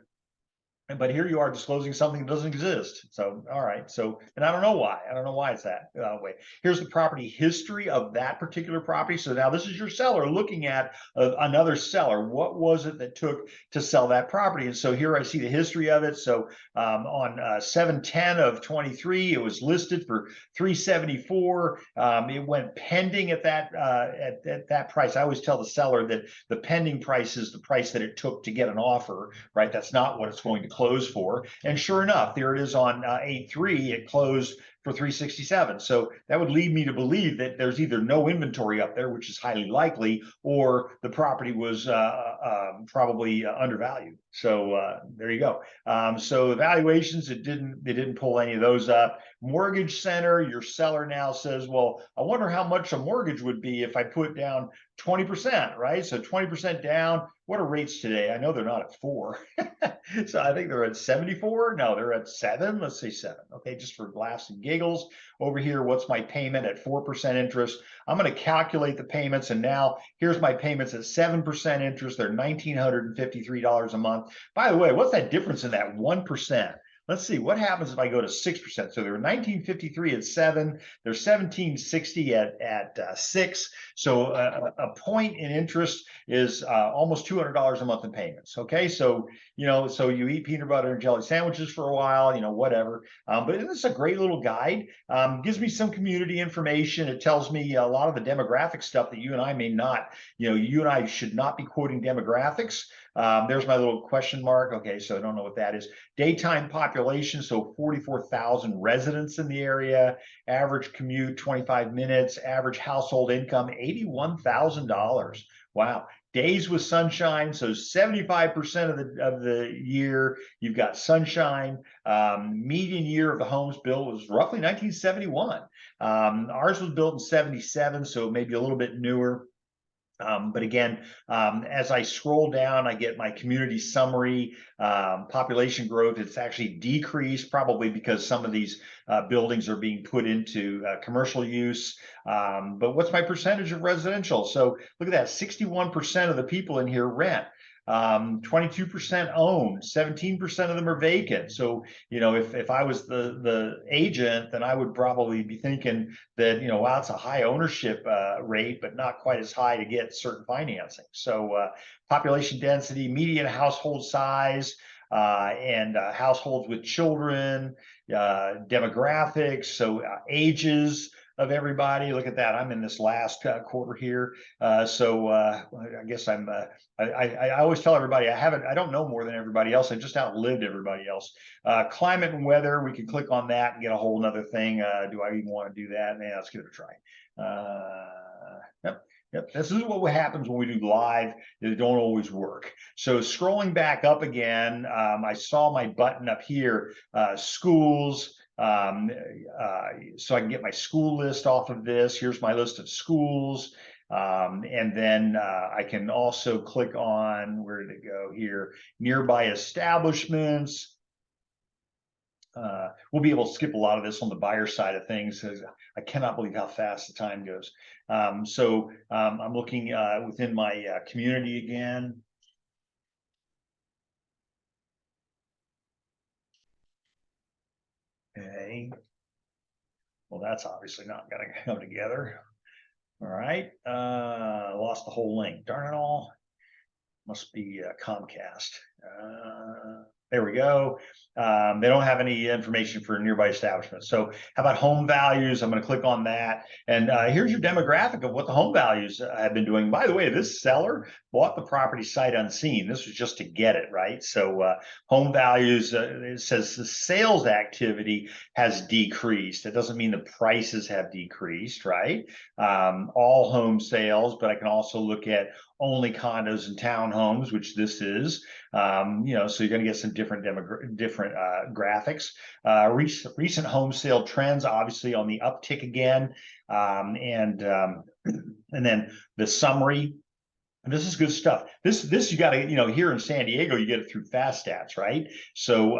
but here you are disclosing something that doesn't exist. So, all right. So, and I don't know why. I don't know why it's that way. Here's the property history of that particular property. So now this is your seller looking at another seller. What was it that took to sell that property? And so here I see the history of it. So on 7/10 of 23, it was listed for $374. It went pending at that price. I always tell the seller that the pending price is the price that it took to get an offer, right? That's not what it's going to close for. And sure enough, there it is on 8/3. It closed for 367. So that would lead me to believe that there's either no inventory up there, which is highly likely, or the property was probably undervalued. So there you go. So evaluations, they didn't pull any of those up. Mortgage Center, your seller now says, well, I wonder how much a mortgage would be if I put down 20%, right? So 20% down. What are rates today? I know they're not at 4. So I think they're at 74. No, they're at 7. Let's say 7. Okay, just for laughs and giggles. giggles. Over here, what's my payment at 4% interest? I'm going to calculate the payments, and now here's my payments at 7% interest. They're $1,953 a month. By the way, what's that difference in that 1%? Let's see what happens if I go to 6%. So they're 1953 at 7. They're 1760 at 6. So a point in interest is almost $200 a month in payments. Okay, so so you eat peanut butter and jelly sandwiches for a while, whatever. But this is a great little guide. Gives me some community information. It tells me a lot of the demographic stuff that you and I may not. You and I should not be quoting demographics. There's my little question mark. Okay, so I don't know what that is. Daytime population, so 44,000 residents in the area. Average commute, 25 minutes. Average household income, $81,000. Wow. Days with sunshine, so 75% of the year you've got sunshine. Median year of the homes built was roughly 1971. Ours was built in 77, so maybe a little bit newer. But again, as I scroll down, I get my community summary. Population growth, it's actually decreased, probably because some of these buildings are being put into commercial use. But what's my percentage of residential? So look at that, 61% of the people in here rent. 22% own, 17% of them are vacant. So, if I was the agent, then I would probably be thinking that, wow, it's a high ownership rate, but not quite as high to get certain financing. So population density, median household size, and households with children, demographics, so ages of everybody. Look at that. I'm in this last quarter here. So I guess I always tell everybody I don't know more than everybody else. I just outlived everybody else. Climate and weather, we can click on that and get a whole nother thing. Do I even want to do that? Man, let's give it a try. Yep. This is what happens when we do live. They don't always work. So scrolling back up again, I saw my button up here, schools. So I can get my school list off of this. Here's my list of schools. And then I can also click on, where did it go here? Nearby establishments. We'll be able to skip a lot of this on the buyer side of things. I cannot believe how fast the time goes. So I'm looking within my community again. Okay. Well, that's obviously not going to come together. All right. Lost the whole link. Darn it all. Must be Comcast. There we go. They don't have any information for nearby establishments. So how about home values? I'm going to click on that. And here's your demographic of what the home values have been doing. By the way, this seller bought the property sight unseen. This was just to get it, right? So home values, it says the sales activity has decreased. It doesn't mean the prices have decreased, right? All home sales, but I can also look at only condos and townhomes, which this is. So you're going to get some different graphics. Recent home sale trends, obviously on the uptick again, and then the summary. And this is good stuff. This you got to, here in San Diego, you get it through Fast Stats, right? So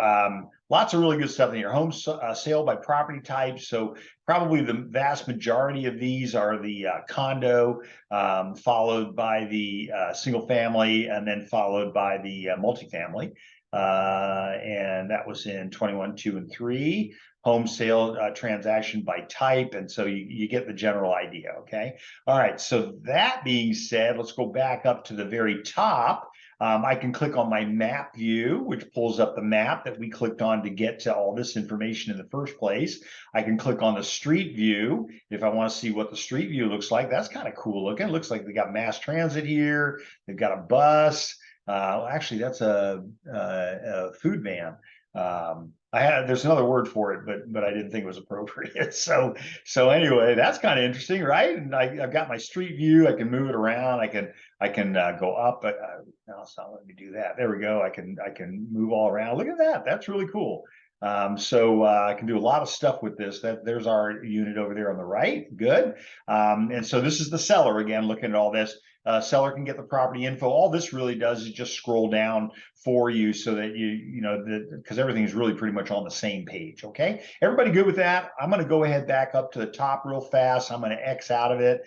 lots of really good stuff in here. Home sale by property type. So probably the vast majority of these are the condo, followed by the single family, and then followed by the multifamily. And that was in 21, 2, and 3. Home sale transaction by type. And so you get the general idea. Okay. All right. So that being said, let's go back up to the very top. I can click on my map view, which pulls up the map that we clicked on to get to all this information in the first place. I can click on the street view if I want to see what the street view looks like. That's kind of cool looking. It looks like they got mass transit here. They've got a bus. Actually, that's a food van. There's another word for it, but I didn't think it was appropriate. So anyway, that's kind of interesting, right? And I've got my street view. I can move it around. I can go up, but no, it's not letting me do that. There we go. I can move all around. Look at that. That's really cool. So I can do a lot of stuff with this. There's our unit over there on the right. Good. And so this is the seller again, looking at all this. seller can get the property info. All this really does is just scroll down for you so that you know, because everything is really pretty much on the same page. Okay, everybody good with that? I'm going to go ahead back up to the top real fast. I'm going to X out of it.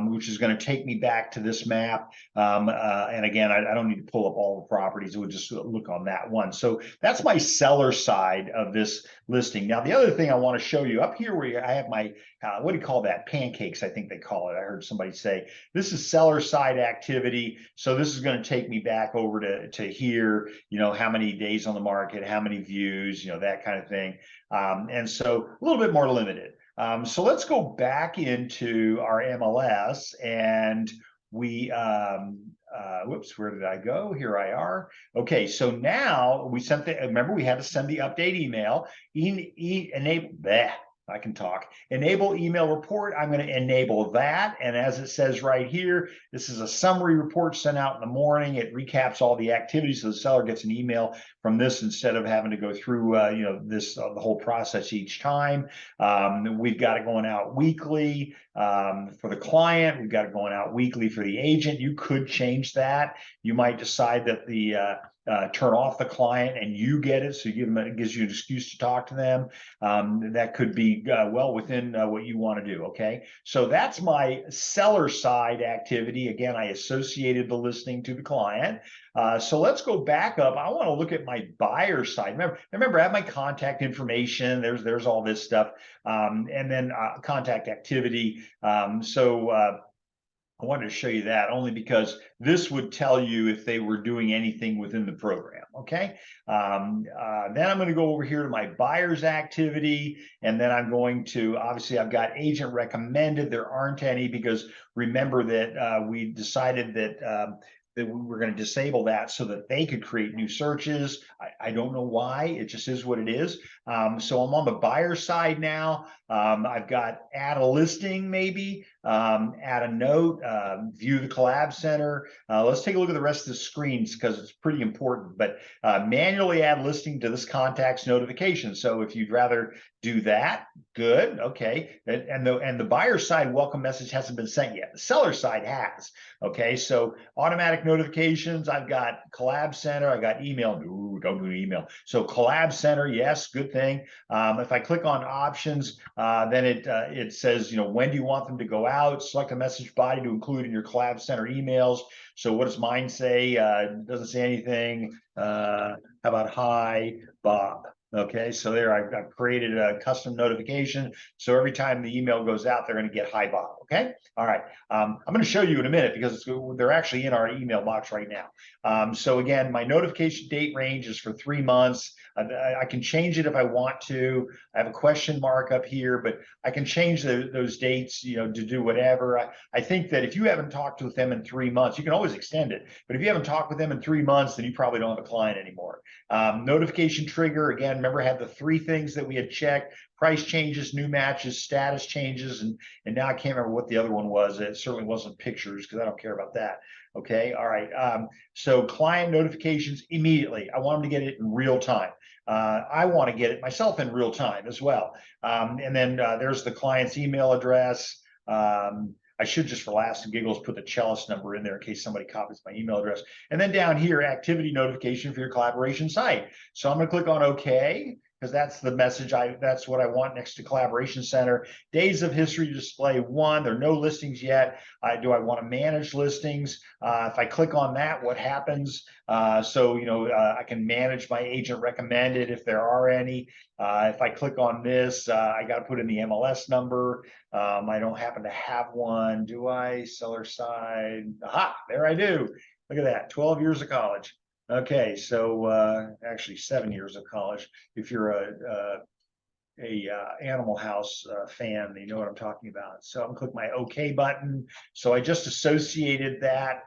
Which is going to take me back to this map. And again, I don't need to pull up all the properties. It would just look on that one. So that's my seller side of this listing. Now, the other thing I want to show you up here where I have my, what do you call that? Pancakes, I think they call it. I heard somebody say, this is seller side activity. So this is going to take me back over to here, you know, how many days on the market, how many views, you know, that kind of thing. And so a little bit more limited. So let's go back into our MLS and we, whoops, where did I go? Here I are. Okay, so now we sent the, remember we had to send the update email, enable that. I can talk. Enable email report. I'm going to enable that. And as it says right here, this is a summary report sent out in the morning. It recaps all the activities, so the seller gets an email from this instead of having to go through, you know, this the whole process each time. We've got it going out weekly for the client. We've got it going out weekly for the agent. You could change that. You might decide that the turn off the client and you get it, so you give them, it gives you an excuse to talk to them. That could be well within what you want to do. Okay, so that's my seller side activity. Again, I associated the listing to the client. So let's go back up. I want to look at my buyer side. Remember, I have my contact information. There's all this stuff, and then contact activity. I wanted to show you that only because this would tell you if they were doing anything within the program. Okay. Then I'm going to go over here to my buyer's activity, and then I'm going to, obviously I've got agent recommended. There aren't any because remember that we decided that that we were going to disable that so that they could create new searches. I don't know why. It just is what it is. So I'm on the buyer side now. I've got add a listing, maybe, add a note, view the collab center. Let's take a look at the rest of the screens because it's pretty important. But manually add listing to this contact's notification. So if you'd rather do that, good, okay. And the buyer side welcome message hasn't been sent yet. The seller side has. Okay, so automatic notifications. I've got collab center. I got email. Ooh, don't do email. So collab center, yes, good thing. If I click on options, then it says, you know, when do you want them to go out? Select a message body to include in your collab center emails. So what does mine say? It doesn't say anything. How about hi, Bob? Okay, so there I've created a custom notification. So every time the email goes out, they're going to get hi, Bob. Okay, all right. I'm going to show you in a minute because they're actually in our email box right now. So again, my notification date range is for 3 months. I can change it if I want to. I have a question mark up here, but I can change those dates, you know, to do whatever. I think that if you haven't talked with them in 3 months, you can always extend it. But if you haven't talked with them in 3 months, then you probably don't have a client anymore. Notification trigger, again, remember I had the 3 things that we had checked: price changes, new matches, status changes, and now I can't remember what the other one was. It certainly wasn't pictures because I don't care about that. Okay, all right. So client notifications immediately. I want them to get it in real time. I want to get it myself in real time as well. And then there's the client's email address. I should just for laughs and giggles put the cellist number in there in case somebody copies my email address. And then down here, activity notification for your collaboration site. So I'm going to click on OK because that's the message. That's what I want next to collaboration center. Days of history display 1. There are no listings yet. Do I want to manage listings? If I click on that, what happens? So, you know, I can manage my agent recommended if there are any. If I click on this, I got to put in the MLS number. I don't happen to have one. Do I? Seller side. Aha, there I do. Look at that. 12 years of college. Okay, so actually 7 years of college. If you're a Animal House fan, you know what I'm talking about. So I'm gonna click my OK button. So I just associated that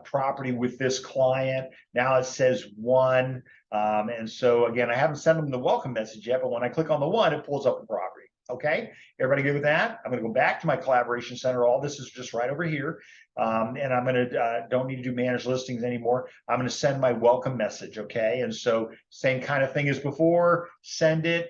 property with this client. Now it says 1. And so again, I haven't sent them the welcome message yet, but when I click on the 1, it pulls up the property. Okay, everybody good with that? I'm going to go back to my collaboration center. All this is just right over here. And I'm going to don't need to do manage listings anymore. I'm going to send my welcome message. Okay, and so same kind of thing as before. Send it,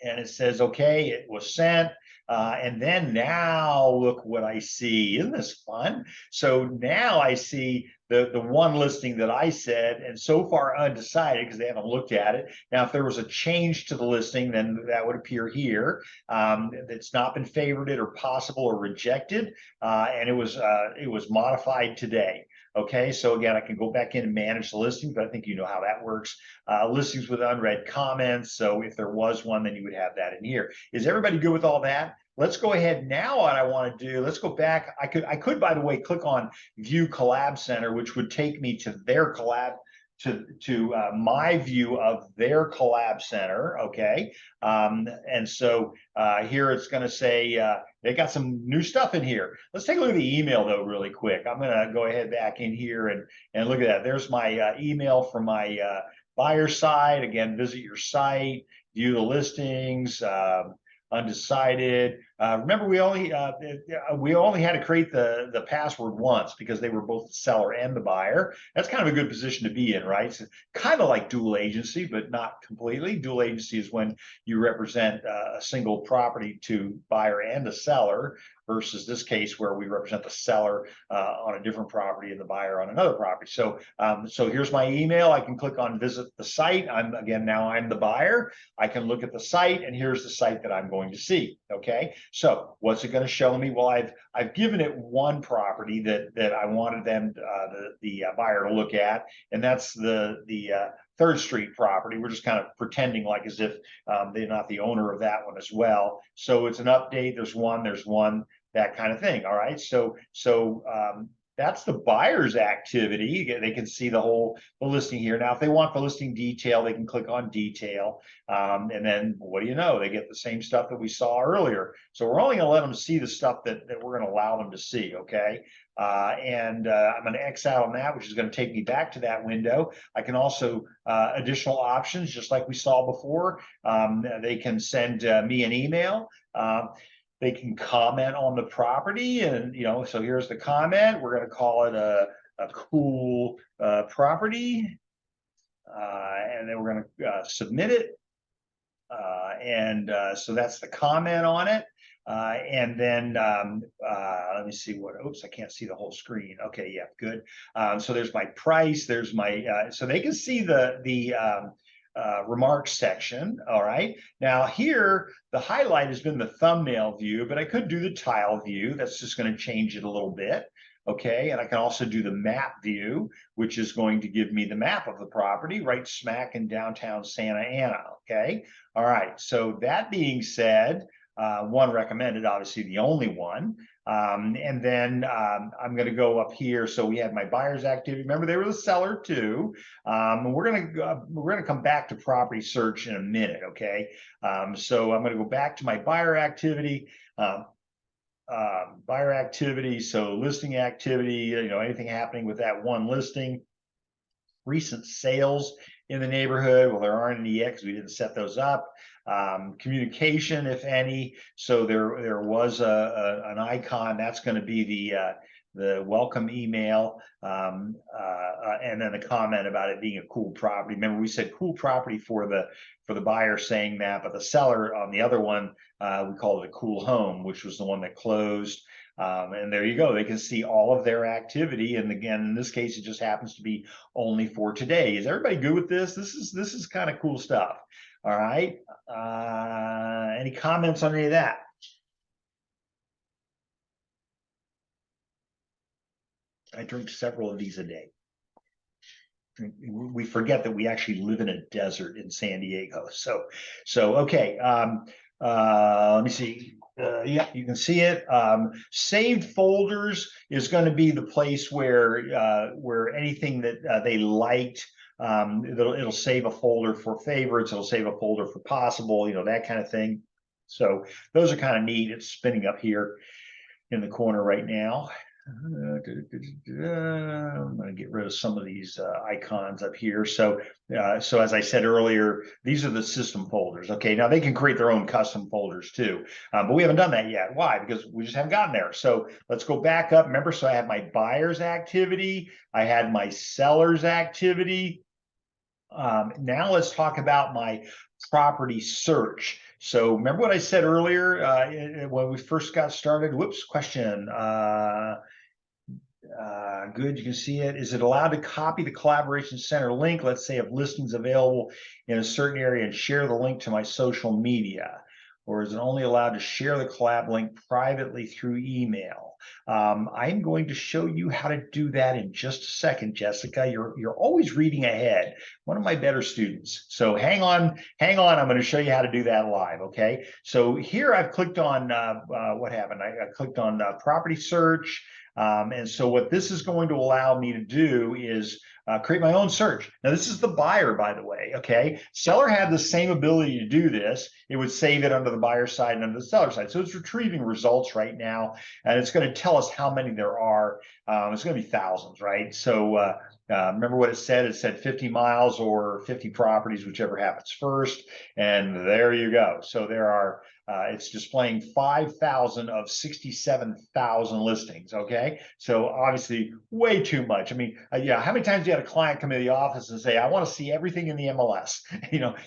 and it says okay, it was sent. And then now look what I see. Isn't this fun? So now I see the one listing that I said, and so far undecided because they haven't looked at it. Now, if there was a change to the listing, then that would appear here. It's not been favorited or possible or rejected, and it was modified today. Okay, so again, I can go back in and manage the listing, but I think you know how that works. Listings with unread comments. So if there was one, then you would have that in here. Is everybody good with all that? Let's go ahead now. What I want to do, let's go back. I could, by the way, click on View Collab Center, which would take me to their collab, to my view of their collab center. Okay, and so here it's going to say they got some new stuff in here. Let's take a look at the email though really quick. I'm going to go ahead back in here and look at that. There's my email from my buyer side. Again, visit your site, view the listings. Undecided. Remember, we only had to create the password once because they were both the seller and the buyer. That's kind of a good position to be in, right? It's kind of like dual agency, but not completely. Dual agency is when you represent a single property to buyer and a seller, versus this case where we represent the seller on a different property and the buyer on another property. So here's my email. I can click on visit the site. Now I'm the buyer. I can look at the site, and here's the site that I'm going to see. Okay, so what's it going to show me? Well, I've given it one property that I wanted them the buyer to look at, and that's the 3rd Street property. We're just kind of pretending like as if they're not the owner of that one as well. So it's an update. There's one, that kind of thing. All right. So that's the buyer's activity. They can see the listing here. Now, if they want the listing detail, they can click on detail. And then what do you know? They get the same stuff that we saw earlier. So we're only going to let them see the stuff that we're going to allow them to see. Okay. I'm going to X out on that, which is going to take me back to that window. I can also additional options, just like we saw before. They can send me an email. They can comment on the property, and so here's the comment. We're going to call it a cool property, and then we're going to submit it. So that's the comment on it. And then let me see oops, I can't see the whole screen. Okay, yeah, good. So there's my price. There's my so they can see the remarks section. All right. Now here, the highlight has been the thumbnail view, but I could do the tile view. That's just going to change it a little bit. Okay. And I can also do the map view, which is going to give me the map of the property right smack in downtown Santa Ana. Okay. All right. So that being said, one recommended, obviously the only one. And then I'm going to go up here. So we had my buyer's activity. Remember, they were the seller too. We're going to come back to property search in a minute. Okay. So I'm going to go back to my buyer activity. So listing activity. Anything happening with that one listing. Recent sales in the neighborhood. Well, there aren't any yet because we didn't set those up. Communication, if any. So there was an icon. That's going to be the welcome email, and then the comment about it being a cool property. Remember, we said cool property for the buyer saying that, but the seller on the other one, we called it a cool home, which was the one that closed. And there you go. They can see all of their activity. And again, in this case, it just happens to be only for today. Is everybody good with this? This is kind of cool stuff. All right. Any comments on any of that? I drink several of these a day. We forget that we actually live in a desert in San Diego. So okay. Let me see. Yeah, you can see it. Saved folders is going to be the place where anything that they liked, it'll save a folder for favorites. It'll save a folder for possible, that kind of thing. So those are kind of neat. It's spinning up here in the corner right now. I'm going to get rid of some of these icons up here. So as I said earlier, these are the system folders. Okay, now they can create their own custom folders too, but we haven't done that yet. Why? Because we just haven't gotten there. So let's go back up. Remember, so I had my buyer's activity. I had my seller's activity. Now let's talk about my property search. So remember what I said earlier when we first got started? Whoops, question. Good, you can see it. Is it allowed to copy the collaboration center link, let's say if listings available in a certain area, and share the link to my social media? Or is it only allowed to share the collab link privately through email? I'm going to show you how to do that in just a second, Jessica. You're always reading ahead. One of my better students. So hang on. I'm going to show you how to do that live. Okay. So here I've clicked on what happened. I clicked on property search. And so what this is going to allow me to do is create my own search. Now, this is the buyer, by the way, okay? Seller had the same ability to do this. It would save it under the buyer side and under the seller side. So it's retrieving results right now, and it's going to tell us how many there are. It's going to be thousands, right? So remember what it said? It said 50 miles or 50 properties, whichever happens first. And there you go. So there are it's displaying 5,000 of 67,000 listings. Okay. So obviously way too much. I mean, yeah. How many times you had a client come into the office and say, I want to see everything in the MLS?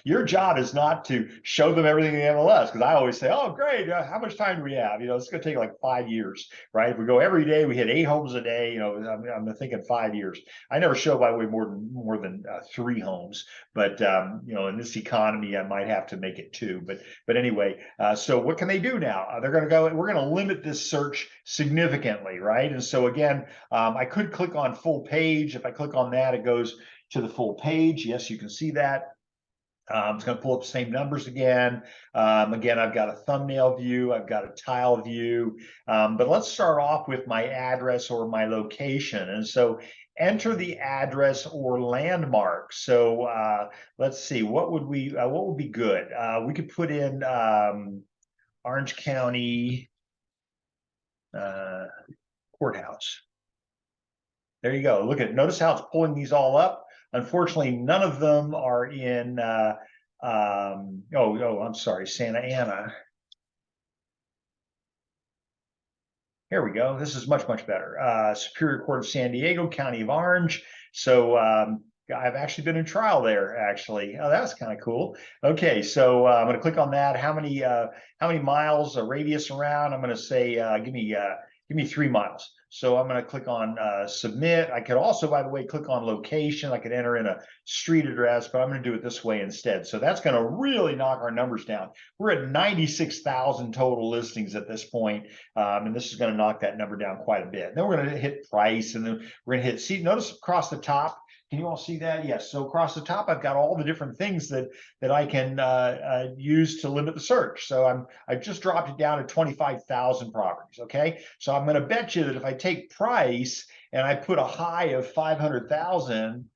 Your job is not to show them everything in the MLS. Cause I always say, oh, great. How much time do we have? It's going to take like 5 years, right? If we go every day, we hit 8 homes a day. I'm thinking 5 years. I never show by the way more than 3 homes, but in this economy, I might have to make it 2. But anyway, so what can they do now? They're going to go, we're going to limit this search significantly, right? And so again, I could click on full page. If I click on that, it goes to the full page. Yes, you can see that. It's going to pull up the same numbers again. Again, I've got a thumbnail view. I've got a tile view. But let's start off with my address or my location. And so enter the address or landmark. So let's see, what would be good? We could put in Orange County Courthouse. There you go. Notice how it's pulling these all up. Unfortunately, none of them are in, I'm sorry, Santa Ana. Here we go. This is much, much better. Superior Court of San Diego, County of Orange. So I've actually been in trial there, actually. Oh, that's kind of cool. Okay, so I'm going to click on that. How many miles, a radius around? I'm going to say, give me 3 miles. So I'm going to click on submit. I could also, by the way, click on location. I could enter in a street address, but I'm going to do it this way instead. So that's going to really knock our numbers down. We're at 96,000 total listings at this point, and this is going to knock that number down quite a bit. And then we're going to hit price, and then we're going to hit, see, notice across the top, can you all see that? Yes. So across the top, I've got all the different things that I can use to limit the search. So I've just dropped it down to 25,000 properties. Okay. So I'm going to bet you that if I take price and I put a high of 500,000,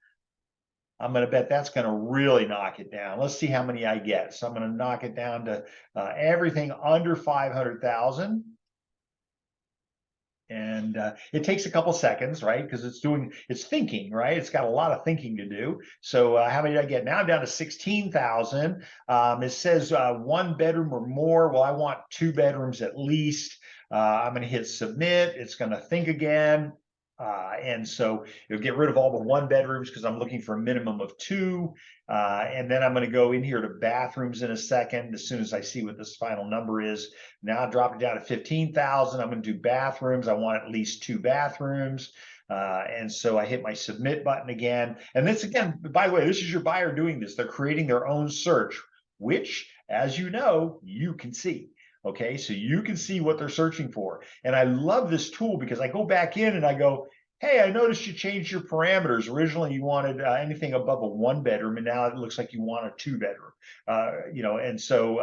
I'm going to bet that's going to really knock it down. Let's see how many I get. So I'm going to knock it down to everything under 500,000. And it takes a couple seconds, right? Because it's thinking, right? It's got a lot of thinking to do. So how many did I get? Now I'm down to 16,000. It says 1 bedroom or more. Well, I want 2 bedrooms at least. I'm going to hit submit. It's going to think again. And so it'll get rid of all the 1 bedrooms because I'm looking for a minimum of 2. And then I'm going to go in here to bathrooms in a second as soon as I see what this final number is. Now I drop it down to 15,000. I'm going to do bathrooms. I want at least 2 bathrooms. And so I hit my submit button again. And this again, by the way, this is your buyer doing this. They're creating their own search, which, as you know, you can see. Okay, so you can see what they're searching for. And I love this tool because I go back in and I go, hey, I noticed you changed your parameters. Originally, you wanted anything above a 1 bedroom, and now it looks like you want a 2 bedroom. And so,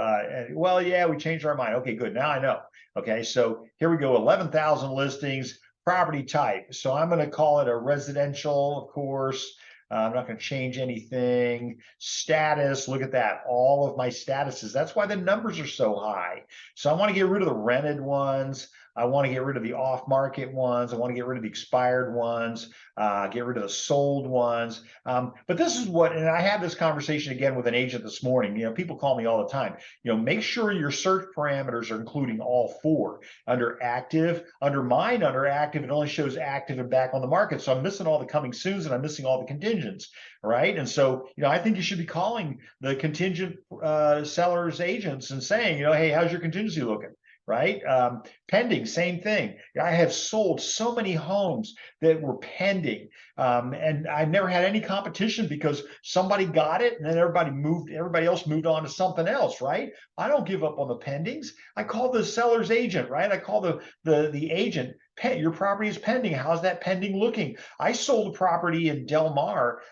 well, yeah, we changed our mind. Okay, good. Now I know. Okay, so here we go. 11,000 listings, property type. So I'm going to call it a residential, of course. I'm not going to change anything. Status, look at that. All of my statuses. That's why the numbers are so high. So I want to get rid of the rented ones. I want to get rid of the off-market ones. I want to get rid of the expired ones, get rid of the sold ones. But this is what, and I had this conversation again with an agent this morning. People call me all the time. Make sure your search parameters are including all four. Under active, under mine, under active, it only shows active and back on the market. So I'm missing all the coming soons and I'm missing all the contingents, right? And so, I think you should be calling the contingent sellers agents and saying, hey, how's your contingency looking? Right? Pending, same thing. I have sold so many homes that were pending, and I've never had any competition because somebody got it and then everybody else moved on to something else, right? I don't give up on the pendings. I call the seller's agent, right? I call the agent. Your property is pending. How's that pending looking? I sold a property in Del Mar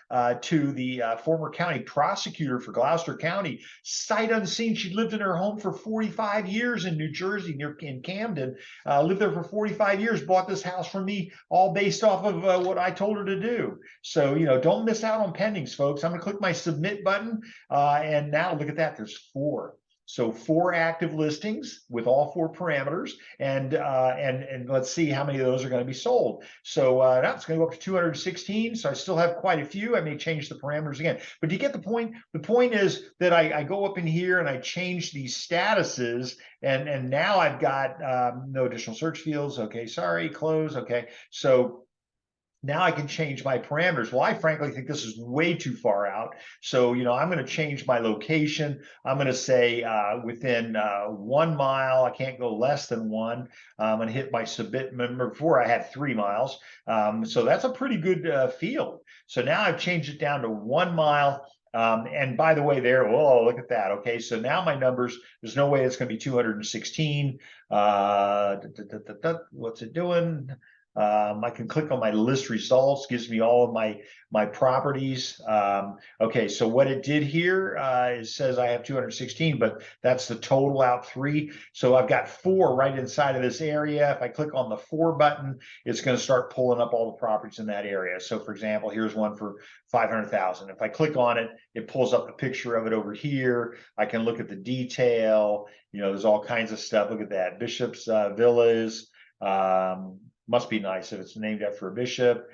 to the former county prosecutor for Gloucester County, sight unseen. She lived in her home for 45 years in New Jersey, in Camden. Lived there for 45 years. Bought this house from me, all based off of what I told her to do. So don't miss out on pendings, folks. I'm going to click my submit button, and now look at that. There's 4. So 4 active listings with all 4 parameters, and let's see how many of those are going to be sold. So now it's going to go up to 216. So I still have quite a few. I may change the parameters again, but do you get the point? The point is that I go up in here and I change these statuses, and now I've got no additional search fields. Okay, sorry, close. Okay, so now I can change my parameters. Well, I frankly think this is way too far out. So, I'm going to change my location. I'm going to say within 1 mile. I can't go less than 1. I'm going to hit my submit. Remember, before I had 3 miles. So that's a pretty good field. So now I've changed it down to 1 mile. And by the way, whoa, look at that. Okay, so now my numbers, there's no way it's going to be 216. What's it doing? I can click on my list results, gives me all of my properties. Okay, so what it did here, it says I have 216, but that's the total out 3. So I've got 4 right inside of this area. If I click on the 4 button, it's going to start pulling up all the properties in that area. So for example, here's one for 500,000. If I click on it, it pulls up the picture of it over here. I can look at the detail. There's all kinds of stuff. Look at that, Bishop's Villas. Must be nice if it's named after a bishop.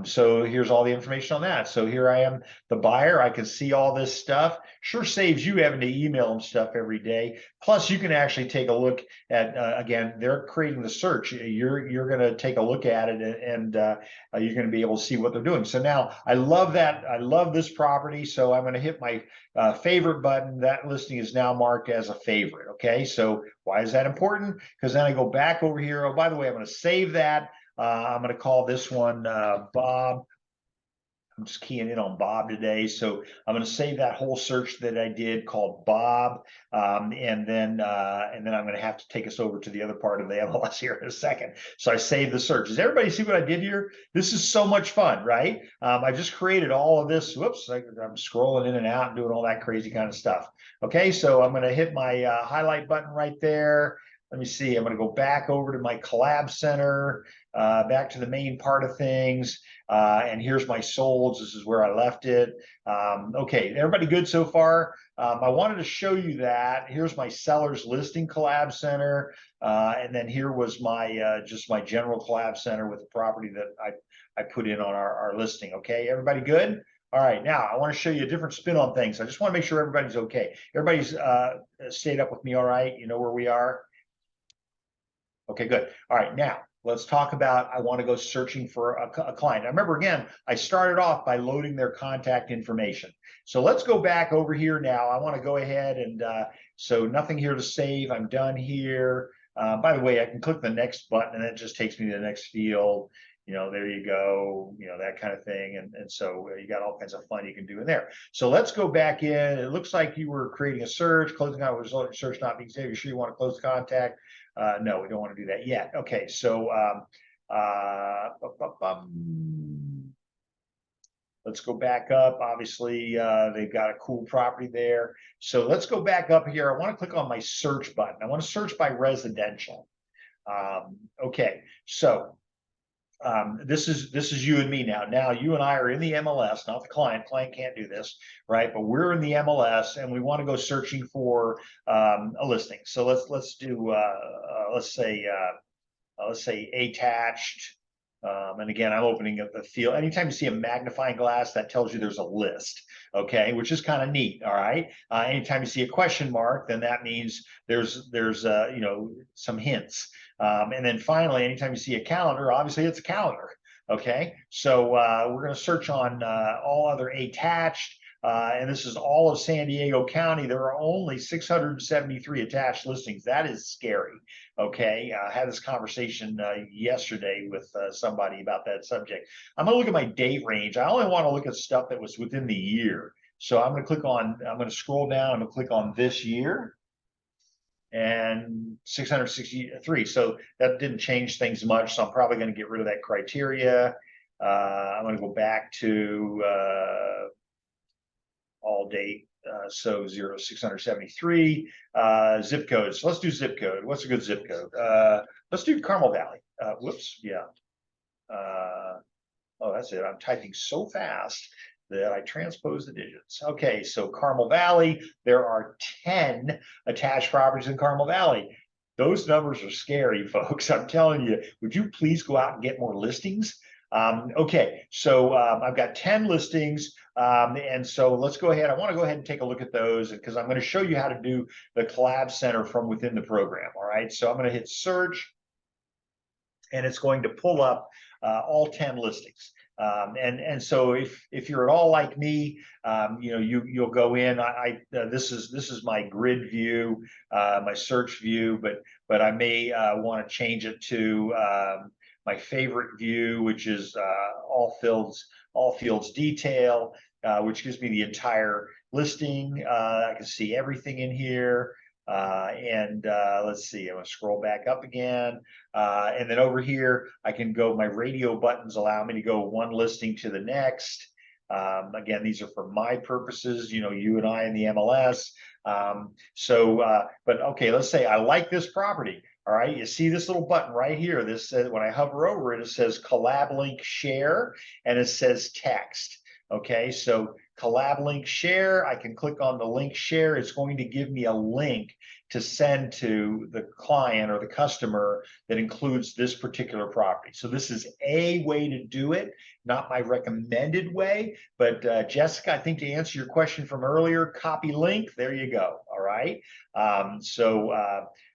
So here's all the information on that. So here I am, the buyer. I can see all this stuff. Sure saves you having to email them stuff every day. Plus, you can actually take a look at, again, they're creating the search. You're going to take a look at it, and you're going to be able to see what they're doing. So now I love that. I love this property. So I'm going to hit my favorite button. That listing is now marked as a favorite. Okay, so why is that important? Because then I go back over here. Oh, by the way, I'm going to save that. I'm going to call this one Bob. I'm just keying in on Bob today. So I'm going to save that whole search that I did called Bob. And then I'm going to have to take us over to the other part of the MLS here in a second. So I saved the search. Does everybody see what I did here? This is so much fun, right? I just created all of this. Whoops, I'm scrolling in and out and doing all that crazy kind of stuff. Okay, so I'm going to hit my highlight button right there. Let me see. I'm going to go back over to my collab center, back to the main part of things. And here's my solds. This is where I left it. Okay, everybody good so far? I wanted to show you that. Here's my seller's listing collab center. And then here was my just my general collab center with the property that I put in on our listing. Okay, everybody good? All right, now I want to show you a different spin on things. I just want to make sure everybody's okay. Everybody's stayed up with me all right? You know where we are? Okay, good. All right, now let's talk about, I want to go searching for a client. Now remember, again, I started off by loading their contact information. So let's go back over here now. I want to go ahead and, so nothing here to save. I'm done here. By the way, I can click the next button and it just takes me to the next field. There you go, that kind of thing. And so you got all kinds of fun you can do in there. So let's go back in. It looks like you were creating a search, closing out result, search not being saved. You sure you want to close the contact? No, we don't want to do that yet. Okay, so let's go back up. Obviously, they've got a cool property there. So let's go back up here. I want to click on my search button. I want to search by residential. Okay, so this is you and me now. Now you and I are in the MLS, not the client. Client can't do this, right? But we're in the MLS and we want to go searching for a listing. So let's do let's say let's say attached. And again, I'm opening up the field. Anytime you see a magnifying glass, that tells you there's a list, okay, which is kind of neat. All right. Anytime you see a question mark, then that means there's some hints. And then finally, anytime you see a calendar, obviously it's a calendar. Okay. So we're going to search on all other attached. And this is all of San Diego County. There are only 673 attached listings. That is scary. Okay. I had this conversation yesterday with somebody about that subject. I'm going to look at my date range. I only want to look at stuff that was within the year. So I'm going to scroll down. I'm going to click on this year and 663. So that didn't change things much. So I'm probably going to get rid of that criteria. I'm going to go back to all date. So 0673 zip codes. Let's do zip code. What's a good zip code? Let's do Carmel Valley. Whoops. Yeah. Oh, that's it. I'm typing so fast that I transpose the digits. Okay, so Carmel Valley, there are 10 attached properties in Carmel Valley. Those numbers are scary, folks. I'm telling you, would you please go out and get more listings? Okay, so I've got 10 listings. And so let's go ahead. I want to go ahead and take a look at those because I'm going to show you how to do the Collab Center from within the program. All right, so I'm going to hit search and it's going to pull up all 10 listings. And so if you're at all like me, you'll go in. This is my grid view, my search view, but I may want to change it to my favorite view, which is all fields detail, which gives me the entire listing. I can see everything in here. Let's see, I'm going to scroll back up again. And then over here, I can go, my radio buttons allow me to go one listing to the next. Again, these are for my purposes, you and I in the MLS. But okay, let's say I like this property. All right, you see this little button right here. This says, when I hover over it, it says collab link share, and it says text. Okay, so collab link share, I can click on the link share. It's going to give me a link to send to the client or the customer that includes this particular property. So this is a way to do it, not my recommended way. But Jessica, I think to answer your question from earlier, copy link, there you go. All right.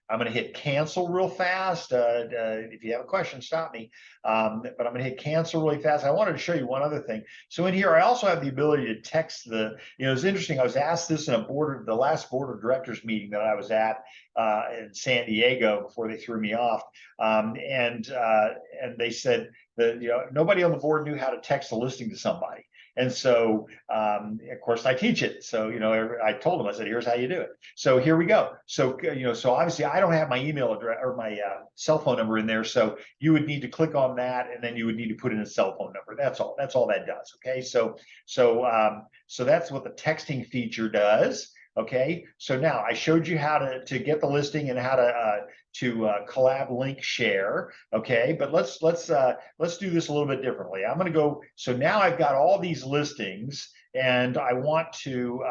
I'm going to hit cancel real fast. If you have a question, stop me. But I'm going to hit cancel really fast. I wanted to show you one other thing. So in here, I also have the ability to text it's interesting. I was asked this in the last board of directors meeting that I was at in San Diego before they threw me off. And they said that, nobody on the board knew how to text a listing to somebody. And so, of course, I teach it. So, I told them, I said, here's how you do it. So here we go. So, so obviously I don't have my email address or my cell phone number in there. So you would need to click on that and then you would need to put in a cell phone number. That's all that does. Okay. So that's what the texting feature does. Okay, so now I showed you how to get the listing and how to collab link share. Okay, but let's do this a little bit differently. I'm going to go. So now I've got all these listings, and I want to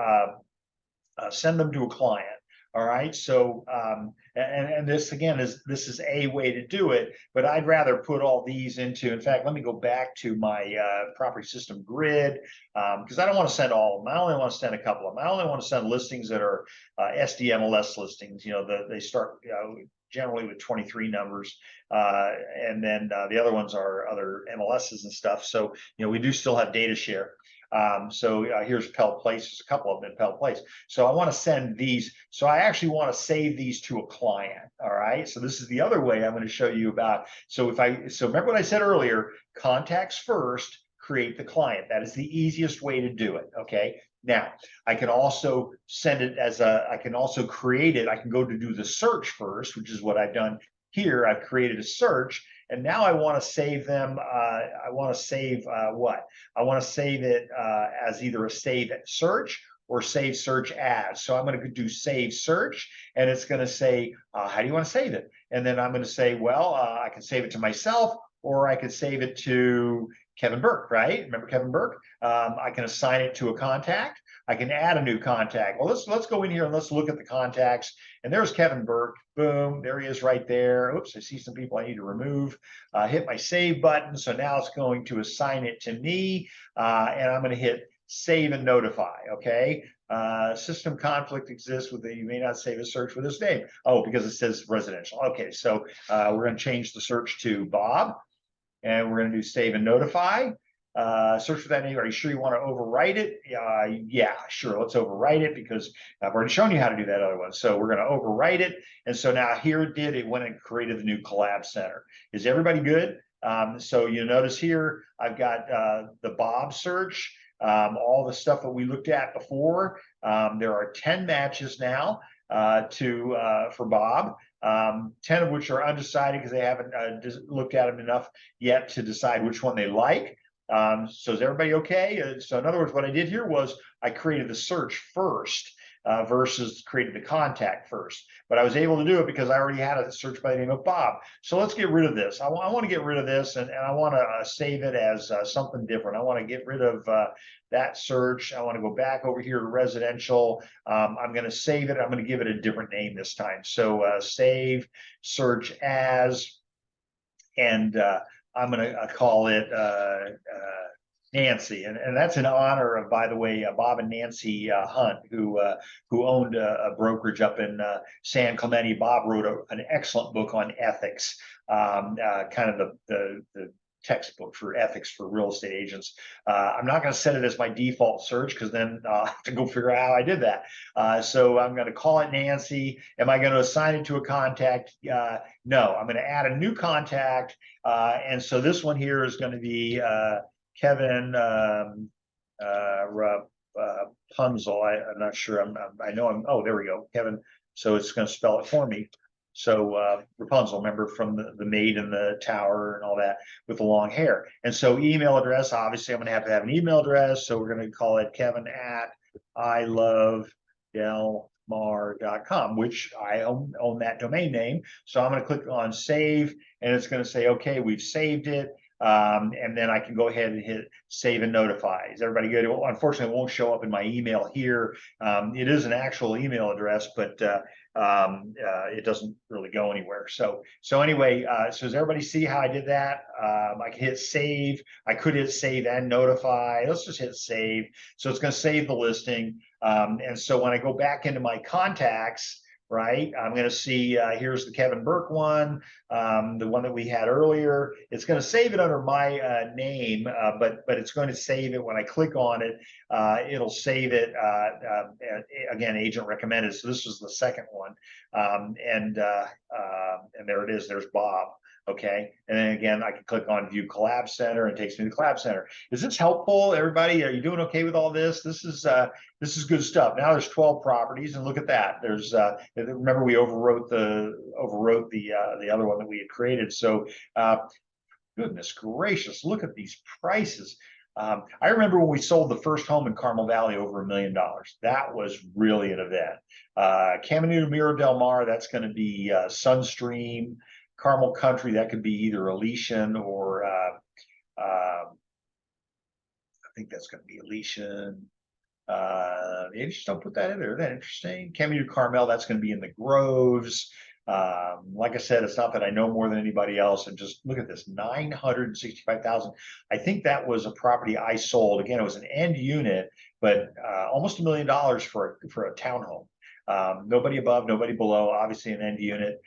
send them to a client. All right, so and this again this is a way to do it, but I'd rather put all these into. In fact, let me go back to my property system grid because I don't want to send all of them. I only want to send a couple of them. I only want to send listings that are SDMLS listings. They start generally with 23 numbers, and then the other ones are other MLSs and stuff. So we do still have data share. Here's Pell Place. There's a couple of them in Pell Place. So I want to send these. So I actually want to save these to a client. All right. So this is the other way I'm going to show you about. So remember what I said earlier, contacts first, create the client. That is the easiest way to do it. Okay. Now I can also send it I can also create it. I can go to do the search first, which is what I've done here. I've created a search. And now I want to save them. I want to save what? I want to save it as either a save search or save search as. So I'm going to do save search, and it's going to say, how do you want to save it? And then I'm going to say, well, I can save it to myself, or I could save it to Kevin Burke, right? Remember Kevin Burke? I can assign it to a contact, I can add a new contact. Well, let's go in here and let's look at the contacts. And there's Kevin Burke. Boom, there he is right there. Oops, I see some people I need to remove. Hit my save button. So now it's going to assign it to me, and I'm going to hit save and notify. Okay. System conflict exists with you may not save a search with this name. Oh, because it says residential. Okay, so we're going to change the search to Bob, and we're going to do save and notify. Search for that name. Are you sure you want to overwrite it? Yeah, sure. Let's overwrite it because I've already shown you how to do that other one. So we're going to overwrite it. And so now here it went and created the new collab center. Is everybody good? So you notice here, I've got the Bob search, all the stuff that we looked at before. There are 10 matches now for Bob. 10 of which are undecided because they haven't looked at them enough yet to decide which one they like. So is everybody okay? So in other words, what I did here was I created the search first versus created the contact first. But I was able to do it because I already had a search by the name of Bob. So let's get rid of this. I want to get rid of this, and I want to save it as something different. I want to get rid of that search. I want to go back over here to residential. I'm going to save it. I'm going to give it a different name this time. So save search as, and I'm going to call it Nancy, and that's in honor of, by the way, Bob and Nancy Hunt, who owned a brokerage up in San Clemente. Bob wrote an excellent book on ethics, kind of the textbook for ethics for real estate agents. I'm not going to set it as my default search because then I'll have to go figure out how I did that. So I'm going to call it Nancy. Am I going to assign it to a contact? No, I'm going to add a new contact. And so this one here is going to be Kevin Punzel. I'm not sure. I know I'm. Oh, there we go, Kevin. So it's going to spell it for me. So Rapunzel, remember from the maid in the tower and all that with the long hair. And so email address, obviously I'm going to have an email address. So we're going to call it Kevin at ilovedelmar.com, which I own that domain name. So I'm going to click on save, and it's going to say, okay, we've saved it. And then I can go ahead and hit save and notify. Is everybody good? Well, unfortunately, it won't show up in my email here. It is an actual email address, but it doesn't really go anywhere. So anyway, so does everybody see how I did that? I can hit save. I could hit save and notify. Let's just hit save. So it's going to save the listing. And so when I go back into my contacts, right, I'm going to see here's the Kevin Burke one, the one that we had earlier. It's going to save it under my name, but it's going to save it when I click on it. It'll save it again, agent recommended. So this was the second one, and there it is. There's Bob. Okay, and then again, I can click on View Collab Center and it takes me to the Collab Center. Is this helpful, everybody? Are you doing okay with all this? This is good stuff. Now there's 12 properties, and look at that. There's remember we overwrote the other one that we had created. So goodness gracious, look at these prices. I remember when we sold the first home in Carmel Valley over $1 million. That was really an event. Caminito Miro Del Mar, that's going to be Sunstream. Carmel Country, that could be either Elysian or I think that's going to be Elysian. Maybe just don't put that in there. Isn't that interesting? Caminito Carmel, that's going to be in the Groves. Like I said, it's not that I know more than anybody else. And just look at this, $965,000. I think that was a property I sold. Again, it was an end unit, but almost $1 million for a townhome. Nobody above, nobody below. Obviously, an end unit.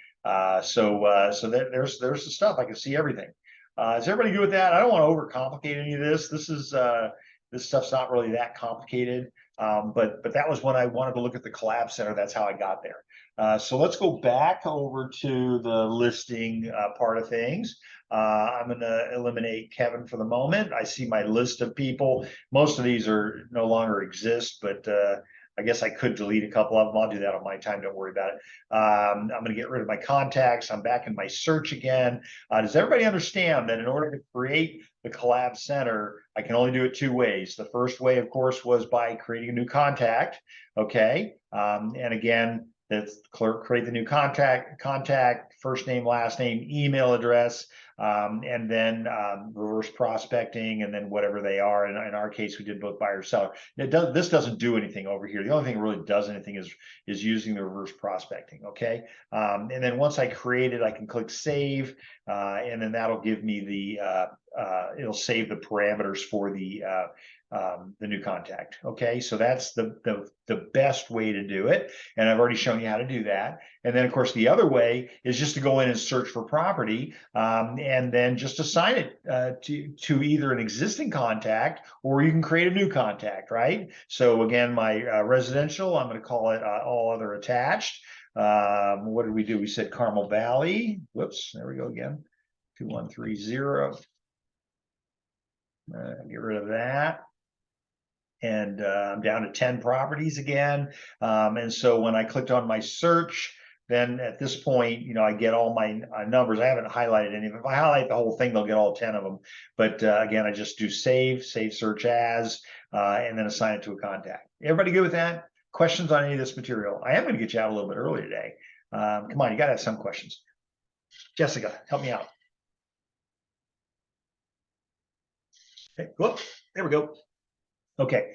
So there's the stuff. I can see everything. Is everybody good with that? I don't want to overcomplicate any of this. This stuff's not really that complicated. But that was when I wanted to look at the Collab Center. That's how I got there. So let's go back over to the listing part of things. I'm going to eliminate Kevin for the moment. I see my list of people. Most of these are no longer exist, but I guess I could delete a couple of them. I'll do that on my time. Don't worry about it. I'm going to get rid of my contacts. I'm back in my search again. Does everybody understand that in order to create the Collab Center, I can only do it two ways? The first way, of course, was by creating a new contact. Okay. And again, that's create the new contact, first name, last name, email address. and then reverse prospecting, and then whatever they are. In our case, we did both buyer seller. This doesn't do anything over here. The only thing that really does anything is using the reverse prospecting. Okay, and then once I create it, I can click save, and then that'll give me it'll save the parameters for the new contact. Okay, so that's the best way to do it, and I've already shown you how to do that. And then, of course, the other way is just to go in and search for property, and then just assign it to either an existing contact, or you can create a new contact, right? So again, my residential, I'm going to call it all other attached. What did we do? We said Carmel Valley. Whoops, there we go again. 2130. Get rid of that. And I'm down to 10 properties again. And so when I clicked on my search, then at this point, I get all my numbers. I haven't highlighted any of them. If I highlight the whole thing, they'll get all 10 of them. But again, I just do save search as, and then assign it to a contact. Everybody good with that? Questions on any of this material? I am going to get you out a little bit early today. Come on, you got to have some questions. Jessica, help me out. Okay, whoop, there we go. Okay.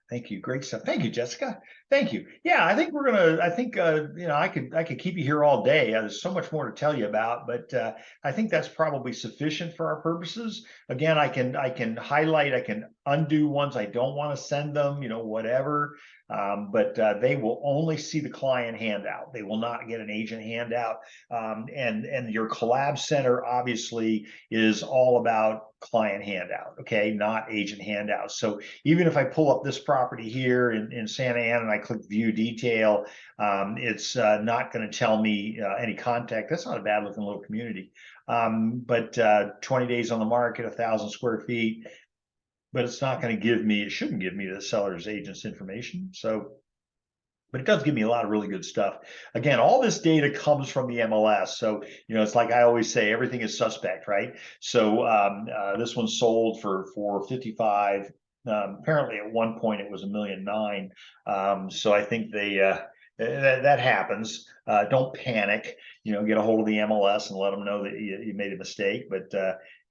Thank you. Great stuff. Thank you, Jessica. Thank you. Yeah, I think I could keep you here all day. There's so much more to tell you about, but I think that's probably sufficient for our purposes. Again, I can highlight, I can undo ones I don't want to send them, whatever. But they will only see the client handout. They will not get an agent handout. And your collab center obviously is all about client handout, okay, not agent handout. So even if I pull up this property here in Santa Ana and I click view detail, it's not going to tell me any contact. That's not a bad looking little community. But 20 days on the market, 1,000 square feet, but it's not going to give me, it shouldn't give me the seller's agent's information. So, but it does give me a lot of really good stuff. Again, all this data comes from the MLS. So, it's like I always say, everything is suspect, right? So this one sold for 55. Apparently at one point it was $1.9 million. So I think that happens. Don't panic. Get a hold of the MLS and let them know that you made a mistake, but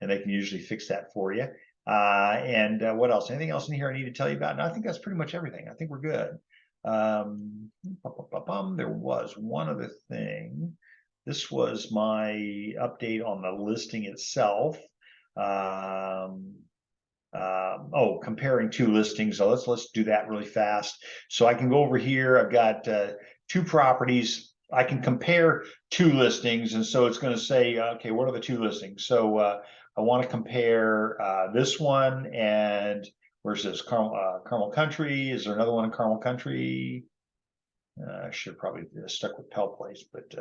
and they can usually fix that for you. And what else? Anything else in here I need to tell you about? No, I think that's pretty much everything. I think we're good. There was one other thing. This was my update on the listing itself. Comparing two listings. So let's do that really fast. So I can go over here. I've got two properties. I can compare two listings, and so it's going to say, okay, what are the two listings? So I want to compare this one and where's this? Carmel Country. Is there another one in Carmel Country? I should probably stuck with Pell Place, but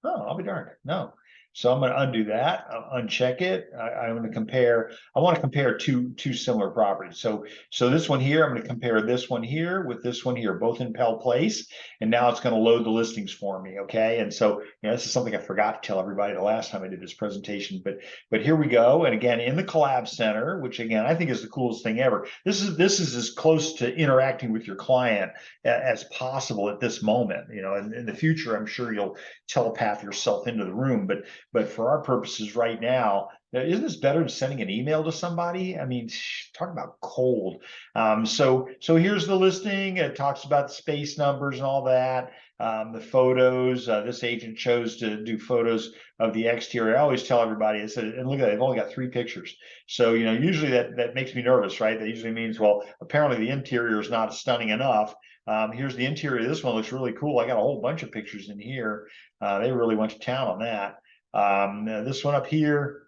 I'll be darned. No. So I'm going to undo that, uncheck it. I'm going to compare. I want to compare two similar properties. So this one here, I'm going to compare this one here with this one here, both in Pell Place, and now it's going to load the listings for me. Okay, and so this is something I forgot to tell everybody the last time I did this presentation, but here we go. And again, in the Collab Center, which again I think is the coolest thing ever. This is as close to interacting with your client as possible at this moment. In the future, I'm sure you'll telepath yourself into the room, but for our purposes right now, isn't this better than sending an email to somebody? I mean, talk about cold. So here's the listing. It talks about the space numbers and all that. The photos. This agent chose to do photos of the exterior. I always tell everybody, I said, and look at that, they've only got 3 pictures. So usually that makes me nervous, right? That usually means, well, apparently the interior is not stunning enough. Here's the interior. This one looks really cool. I got a whole bunch of pictures in here. They really went to town on that. This one up here,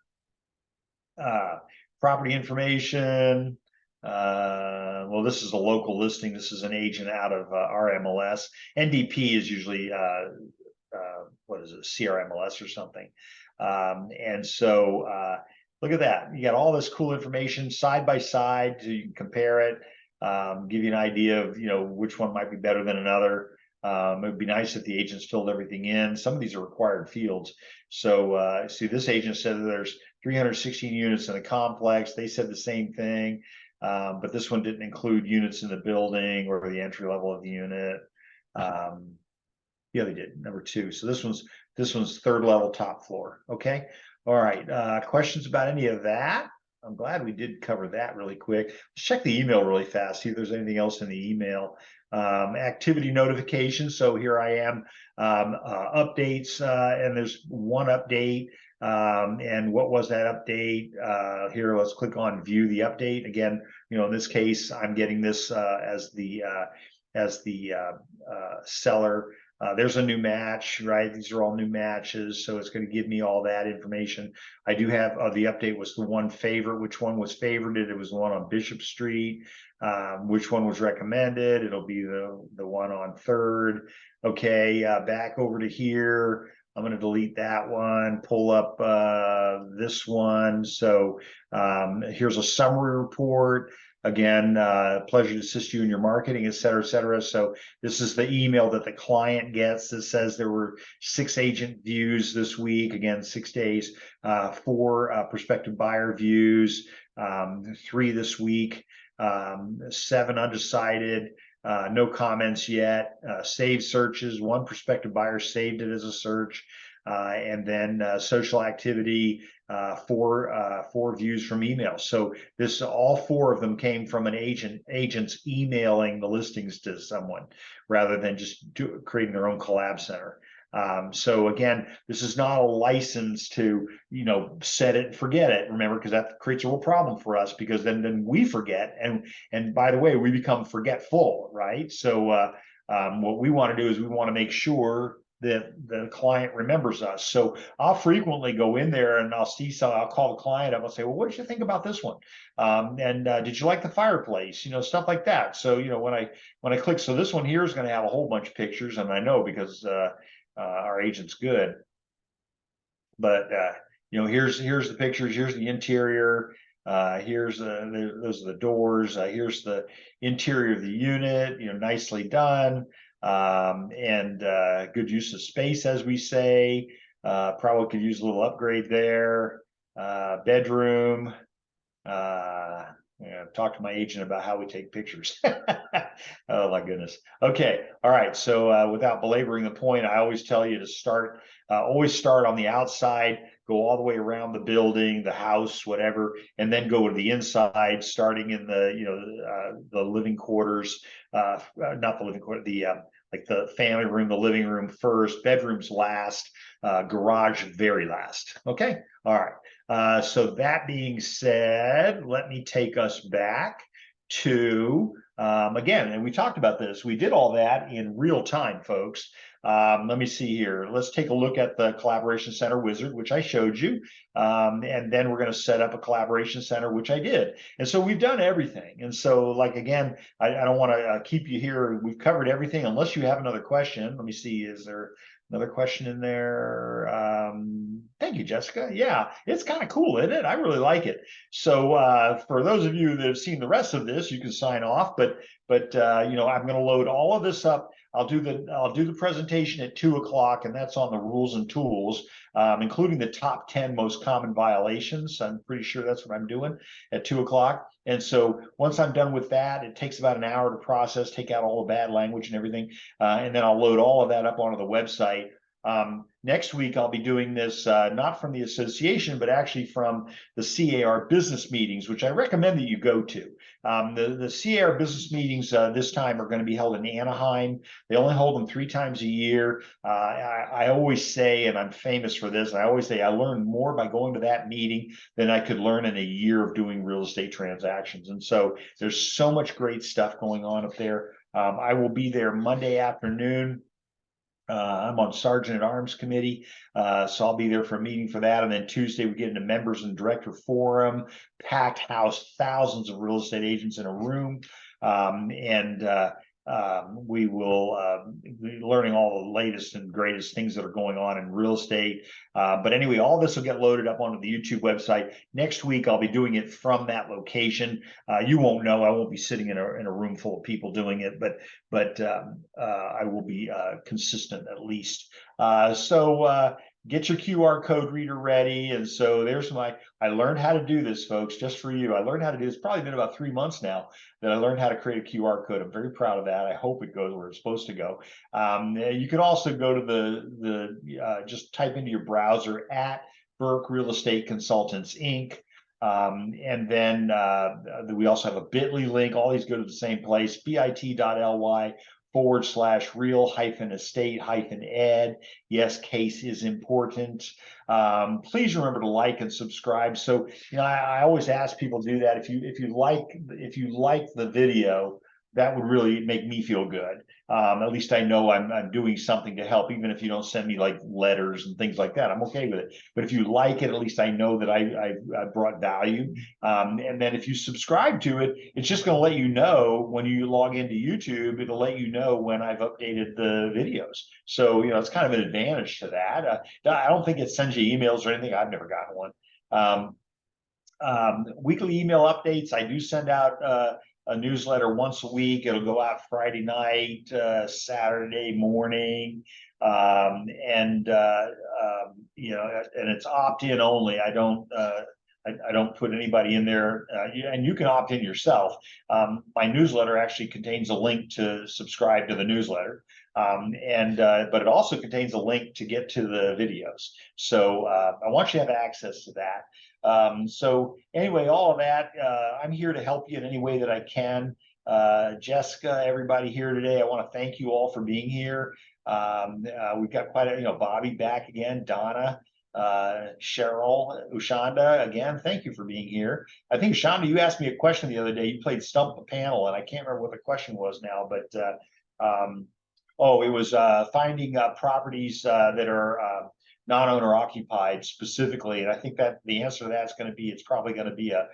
property information. Well, this is a local listing. This is an agent out of our MLS. NDP is usually, what is it, CRMLS or something. And so look at that. You got all this cool information side by side, so you can compare it, give you an idea of, which one might be better than another. It would be nice if the agents filled everything in. Some of these are required fields. So see, this agent said that there's 316 units in a complex. They said the same thing, but this one didn't include units in the building or the entry level of the unit. Yeah, they did, number 2. So this one's third level, top floor. Okay. All right. Questions about any of that? I'm glad we did cover that really quick. Let's check the email really fast, see if there's anything else in the email. Activity notifications. So here I am, updates, and there's one update. And what was that update? Here, let's click on view the update. Again, in this case, I'm getting this as the seller. There's a new match, right? These are all new matches, so it's going to give me all that information. I do have the update was the one favorite. Which one was favorited? It was the one on Bishop Street. Which one was recommended? It'll be the one on 3rd. Okay, back over to here. I'm going to delete that one, pull up this one. So here's a summary report. Again, pleasure to assist you in your marketing, et cetera, et cetera. So this is the email that the client gets that says there were 6 agent views this week. Again, 6 days, 4 prospective buyer views, 3 this week, 7 undecided. No comments yet. Saved searches. 1 prospective buyer saved it as a search. And then social activity, 4 views from email. So all 4 of them came from an agents emailing the listings to someone rather than just creating their own collab center. So again, this is not a license to, set it and forget it. Remember, because that creates a real problem for us, because then we forget. And by the way, we become forgetful, right? So what we want to do is we want to make sure that the client remembers us. So I'll frequently go in there and I'll call the client up. I'll say, well, what did you think about this one? And did you like the fireplace? Stuff like that. So, when I click, so this one here is going to have a whole bunch of pictures, and I know because our agent's good. But here's the pictures. Here's the interior. Those are the doors. Here's the interior of the unit. Nicely done. And good use of space, as we say. Probably could use a little upgrade there. Bedroom. Talk to my agent about how we take pictures. Oh my goodness. Okay. All right. So without belaboring the point, I always tell you to always start on the outside, go all the way around the building, the house, whatever, and then go to the inside, starting in the living quarters, not the living quarter, like the family room, the living room first, bedrooms last, garage very last. Okay. All right. So that being said, let me take us back to, again, and we talked about this. We did all that in real time, folks. Let me see here. Let's take a look at the Collaboration Center wizard, which I showed you. And then we're going to set up a Collaboration Center, which I did. And so we've done everything. And so, again, I don't want to keep you here. We've covered everything unless you have another question. Let me see. Is there another question in there? Thank you, Jessica. Yeah, it's kind of cool, isn't it? I really like it. So for those of you that have seen the rest of this, you can sign off. But I'm going to load all of this up. I'll do the presentation at 2 o'clock, and that's on the rules and tools, including the top 10 most common violations. I'm pretty sure that's what I'm doing at 2 o'clock. And so once I'm done with that, it takes about an hour to process, take out all the bad language and everything, and then I'll load all of that up onto the website. Next week, I'll be doing this not from the association, but actually from the CAR business meetings, which I recommend that you go to. The CAR business meetings this time are going to be held in Anaheim. They only hold them 3 times a year. I always say, and I'm famous for this, I always say I learned more by going to that meeting than I could learn in a year of doing real estate transactions. And so there's so much great stuff going on up there. I will be there Monday afternoon. I'm on Sergeant at Arms Committee, so I'll be there for a meeting for that. And then Tuesday, we get into members and director forum, packed house, thousands of real estate agents in a room. We will be learning all the latest and greatest things that are going on in real estate. But anyway, all this will get loaded up onto the YouTube website. Next week, I'll be doing it from that location. You won't know. I won't be sitting in a room full of people doing it, but I will be consistent at least. So get your QR code reader ready. And so there's I learned how to do this, folks, just for you. I learned how to do this. It's probably been about 3 months now that I learned how to create a QR code. I'm very proud of that. I hope it goes where it's supposed to go. You can also go to just type into your browser at Burke Real Estate Consultants Inc. And then we also have a bit.ly link. All these go to the same place, bit.ly/real-estate-ed. Yes, case is important. Please remember to like and subscribe. So, I always ask people to do that. If you like the video, that would really make me feel good. At least I know I'm doing something to help, even if you don't send me like letters and things like that. I'm okay with it. But if you like it, at least I know that I brought value. And then if you subscribe to it, it's just going to let you know when you log into YouTube. It'll let you know when I've updated the videos. So it's kind of an advantage to that. I don't think it sends you emails or anything. I've never gotten one. Weekly email updates. I do send out a newsletter once a week. It'll go out Friday night, Saturday morning, and it's opt-in only. I don't put anybody in there, and you can opt in yourself. My newsletter actually contains a link to subscribe to the newsletter, but it also contains a link to get to the videos. So I want you to have access to that. So anyway, all of that, I'm here to help you in any way that I can. Jessica, everybody here today, I want to thank you all for being here. We've got quite a, Bobby back again, Donna, Cheryl, Ushanda, again, thank you for being here. I think, Ushanda, you asked me a question the other day. You played Stump the Panel, and I can't remember what the question was now, but it was finding properties that are non-owner occupied specifically. And I think that the answer to that is going to be, it's probably going to be a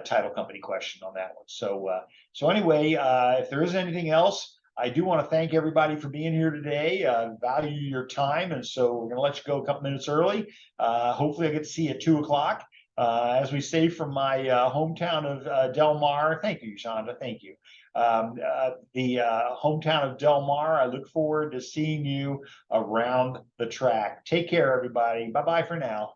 title company question on that one. So anyway, if there isn't anything else, I do want to thank everybody for being here today. Value your time. And so we're going to let you go a couple minutes early. Hopefully I get to see you at 2:00. As we say from my hometown of Del Mar, thank you, Shonda, thank you. The hometown of Del Mar, I look forward to seeing you around the track. Take care, everybody. Bye-bye for now.